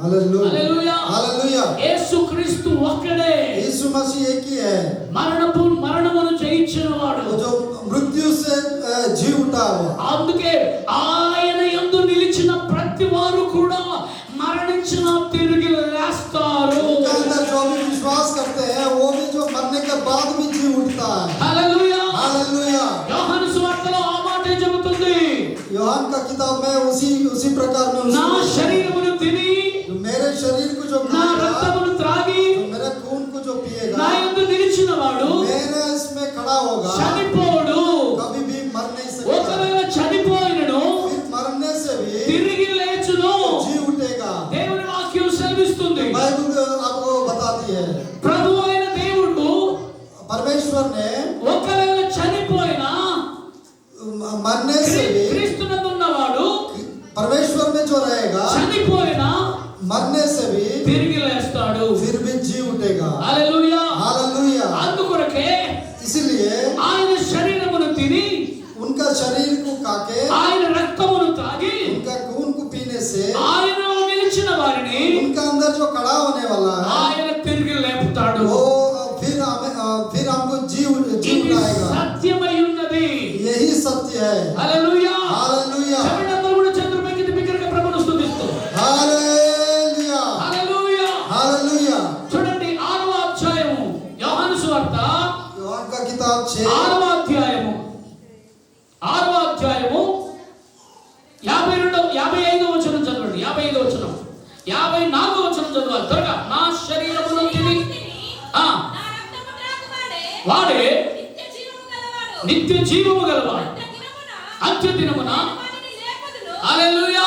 Hallelujah hallelujah. हालेलुया యేసుక్రీస్తు ఒక్కడే यीशु मसीह एक ही है మరణమును జయించినవాడు. वो जो मृत्यु से जी उठा हुआ। అందుకే ఆయన యందు నిలిచిన ప్రతి వారు కూడా మరణించిన తిరిగి లేస్తారు. उनके अंदर जो भी विश्वास करते हैं वो भी जो मरने के बाद भी जी उठता है। హల్లెలూయా. हालेलुया యోహాను సువార్తలో ఆ మాటే చెబుతుంది. యోహాन का किताब में उसी प्रकार में నా శరీరమును తిని मेरे शरीर को जो నా खाएगा, రక్తమును త్రాగి मेरे खून को जो पिएगा, నా యందు నిలిచినవాడు मेरे इसमें खड़ा होगा, చనిపోడు. कभी भी मर नहीं सकता। ఒకవేళ చనిపోయినను फिर मरने से भी తిరిగి లేచును. जी उठेगा। దేవుని వాక్యం సెలవిస్తుంది. बाइबल आपको बताती है ప్రభు అయిన దేవుడు परमेश्वर ने ఒకవేళ చనిపోయినా मरने से भी క్రీస్తునందు ఉన్నవాడు परमेश्वर में जो रहेगा చనిపోయినా मरने से भी తిరిగి లేస్తాడు. फिर भी जी उठेगा। హల్లెలూయా. हालेलुया అందుకొరకే इसलिए ఆయన శరీరమును తిని उनका शरीर को खाके ఆయన రక్తమును తాగి उनका खून को पीने से ఆయనలో నిలిచిన వారిని उनका अंदर जो खड़ा होने वाला है ఆయన తిరిగి లేపుతాడు. वो फिर हमको जी ఇది उठाएगा। సత్యమై ఉన్నది. यही सत्य है। హల్లెలూయా. हालेलुया శరీరందరూ కూడా చంద్రపైకి బిగ్గరగా ప్రభువును స్తుతిస్తూ हालेलुया హల్లెలూయా. हालेलुया చూడండి 6వ అధ్యాయము యోహాను సువార్త యోహాన్ का किताब 6 6వ అధ్యాయము 55వ వచనం చదవండి. 55వ వచనం 54వ వచనం చదవాలి త్వరగా. నా శరీరమును తిని వాడే నిత్య జీవము గలవాడు అంత్య దినమున హల్లెలూయా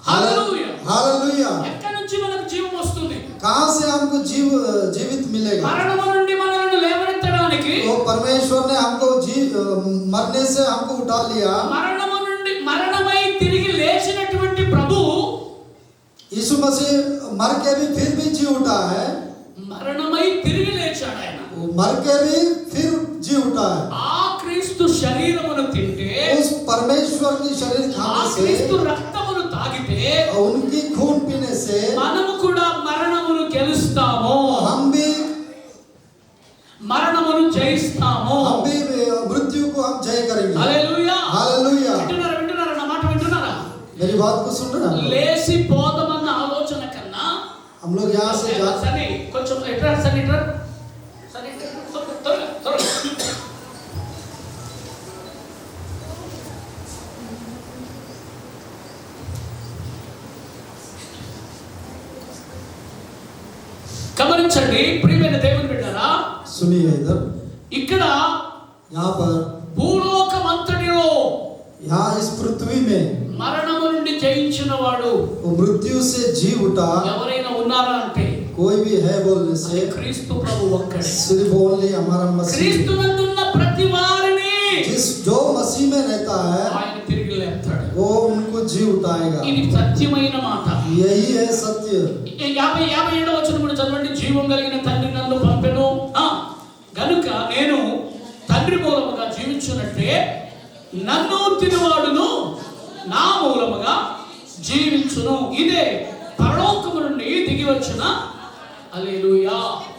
హల్లెలూయా. हालेलुया ఎక్కడి నుంచి మనకు జీవం వస్తుంది? कहां से हमको जीवित मिलेगा? మరణము నుండి మనల్ని లేవనెత్తడానికి तो परमेश्वर ने हमको मरने से हमको उठा लिया। మరణము నుండి మరణమై తిరిగి లేచినటువంటి ప్రభు यीशु मसीह मर के भी फिर भी जी उठा है। మరణమై తిరిగి లేచాడు. ఆయన वो मर के भी फिर जी उठा है। ఆ క్రీస్తు శరీరమును తింటే उस परमेश्वर की शरीर ఆ खाने క్రీస్తు से రక్తమును తాగితే उनकी खून पीने से మనము కూడా మరణమును గెలుస్తాము. हम भी మరణమును జయిస్తాము. मृत्यु को हम जय करेंगे। హల్లెలూయా. हालेलुया వింటున్నారా నా మాట వింటున్నారా? मेरी बात को सुन रहे हैं? లేసి పోదమన్న ఆలోచన కన్నా हम लोग यहाँ से సరే కొంచెం ఎట్రా సరే త్వరగా గమనించండి ప్రియమైన దేవుని బిడ్డలారా. सुनिए इधर ఇక్కడ यहाँ पर భూలోకమంతటిలో यहाँ इस पृथ्वी में మరణము నుండి జయించిన వాడు वो मृत्यु से जी उठा ఎవరైనా ఉన్నారా అంటే कोई भी है बोलने से క్రీస్తు ప్రభు ఒక్కడే. सिर्फ ओनली हमारा मसीह, క్రీస్తునందున్న ప్రతి వారిని जो मसीह में रहता है ఆయన తిరిగి లేపుతాడు. वो उनको जी उठाएगा। ఇది సత్యమైన మాట. यही है सत्य। 57వ వచనం కూడా చదవండి. జీవం కలిగిన తండ్రి నన్ను పంపెను గనుక నేను తండ్రి మూలముగా జీవించున్నట్టే నన్ను తినువాడును నా మూలముగా జీవించును. ఇదే పరలోకము నుండి దిగి వచ్చిన హల్లెలూయా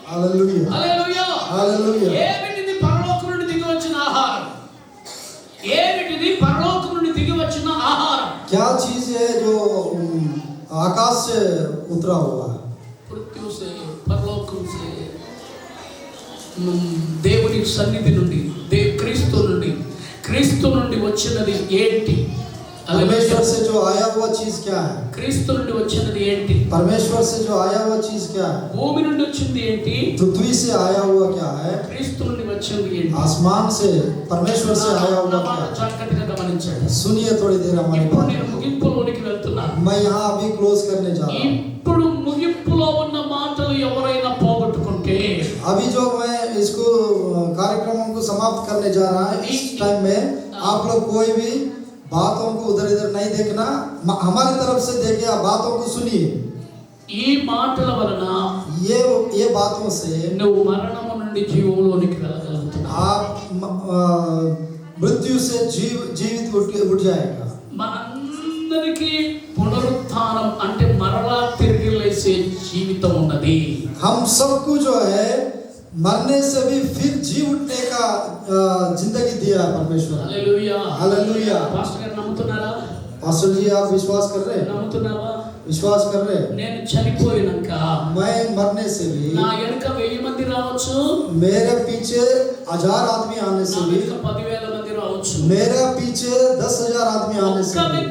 हालेलुया హల్లెలూయా. हालेलुया ఏమిటిది పరలోకం నుండి దిగి వచ్చిన ఆహారం? ఏమిటిది పరలోకం నుండి దిగి వచ్చిన ఆహారం? क्या चीज है जो आकाश से उतरा हुआ है? పృథ్వీ సే పరలోకం సే దేవుని సన్నిధి నుండి క్రీస్తు నుండి వచ్చినది ఏంటి? परमेश्वर से जो आया हुआ चीज क्या है? క్రీస్తు నుండి వచ్చినది ఏంటి? परमेश्वर से जो आया हुआ चीज क्या है? భూమి నుండి వచ్చింది ఏంటి? पृथ्वी से आया हुआ क्या है? క్రీస్తు నుండి వచ్చింది ఏంటి? आसमान से परमेश्वर से आया हुआ क्या है? జాగ్రత్తగా గమనించండి. सुनिए थोड़ी देर हमारी ఇప్పుడు बात। నేను ముగింపులోనికి వెళ్తున్నాను. मैं यहाँ अभी क्लोज करने जा रहा हूँ। ఇప్పుడు ముగింపులో ఉన్న మాటలు ఎవరైనా పోగొట్టుకుంటే अभी जो मैं इसको कार्यक्रमों को समाप्त करने जा रहा है, इस टाइम में आप लोग कोई भी बातों को उधर इधर नहीं देखना, हमारी तरफ से देखिए, आप बातों को सुनिए। ఈ మాటల వలన ये बातों से నువ్వు మరణము నుండి జీవంలోనికి వెళ్ళగలుగుతున్నావు. आप मृत्यु से जीवित उठ जाएगा। మనందరికీ పునరుత్థానం మనం అంటే మరలా తిరిగి లేసే జీవితం ఉన్నది. हम सबको जो है मरने से भी फिर जी उठने का जिंदगी दिया है परमेश्वर. హల్లెలూయా. हालेलुया. పాస్టర్ గారు నమ్ముతున్నారా? पास्टर जी आप विश्वास कर रहे हैं? నమ్ముతున్నావా? विश्वास कर रहे हैं? నేను చనిపోయినాక मैं मरने से भी, నా వెనుక 1000 మంది రావచ్చు, मेरे पीछे 1000 आदमी आने నా से भी, వెనుక 10,000 మంది రావచ్చు, मेरे पीछे 10,000 आदमी आने से ఒక్క भी, వ్యక్తి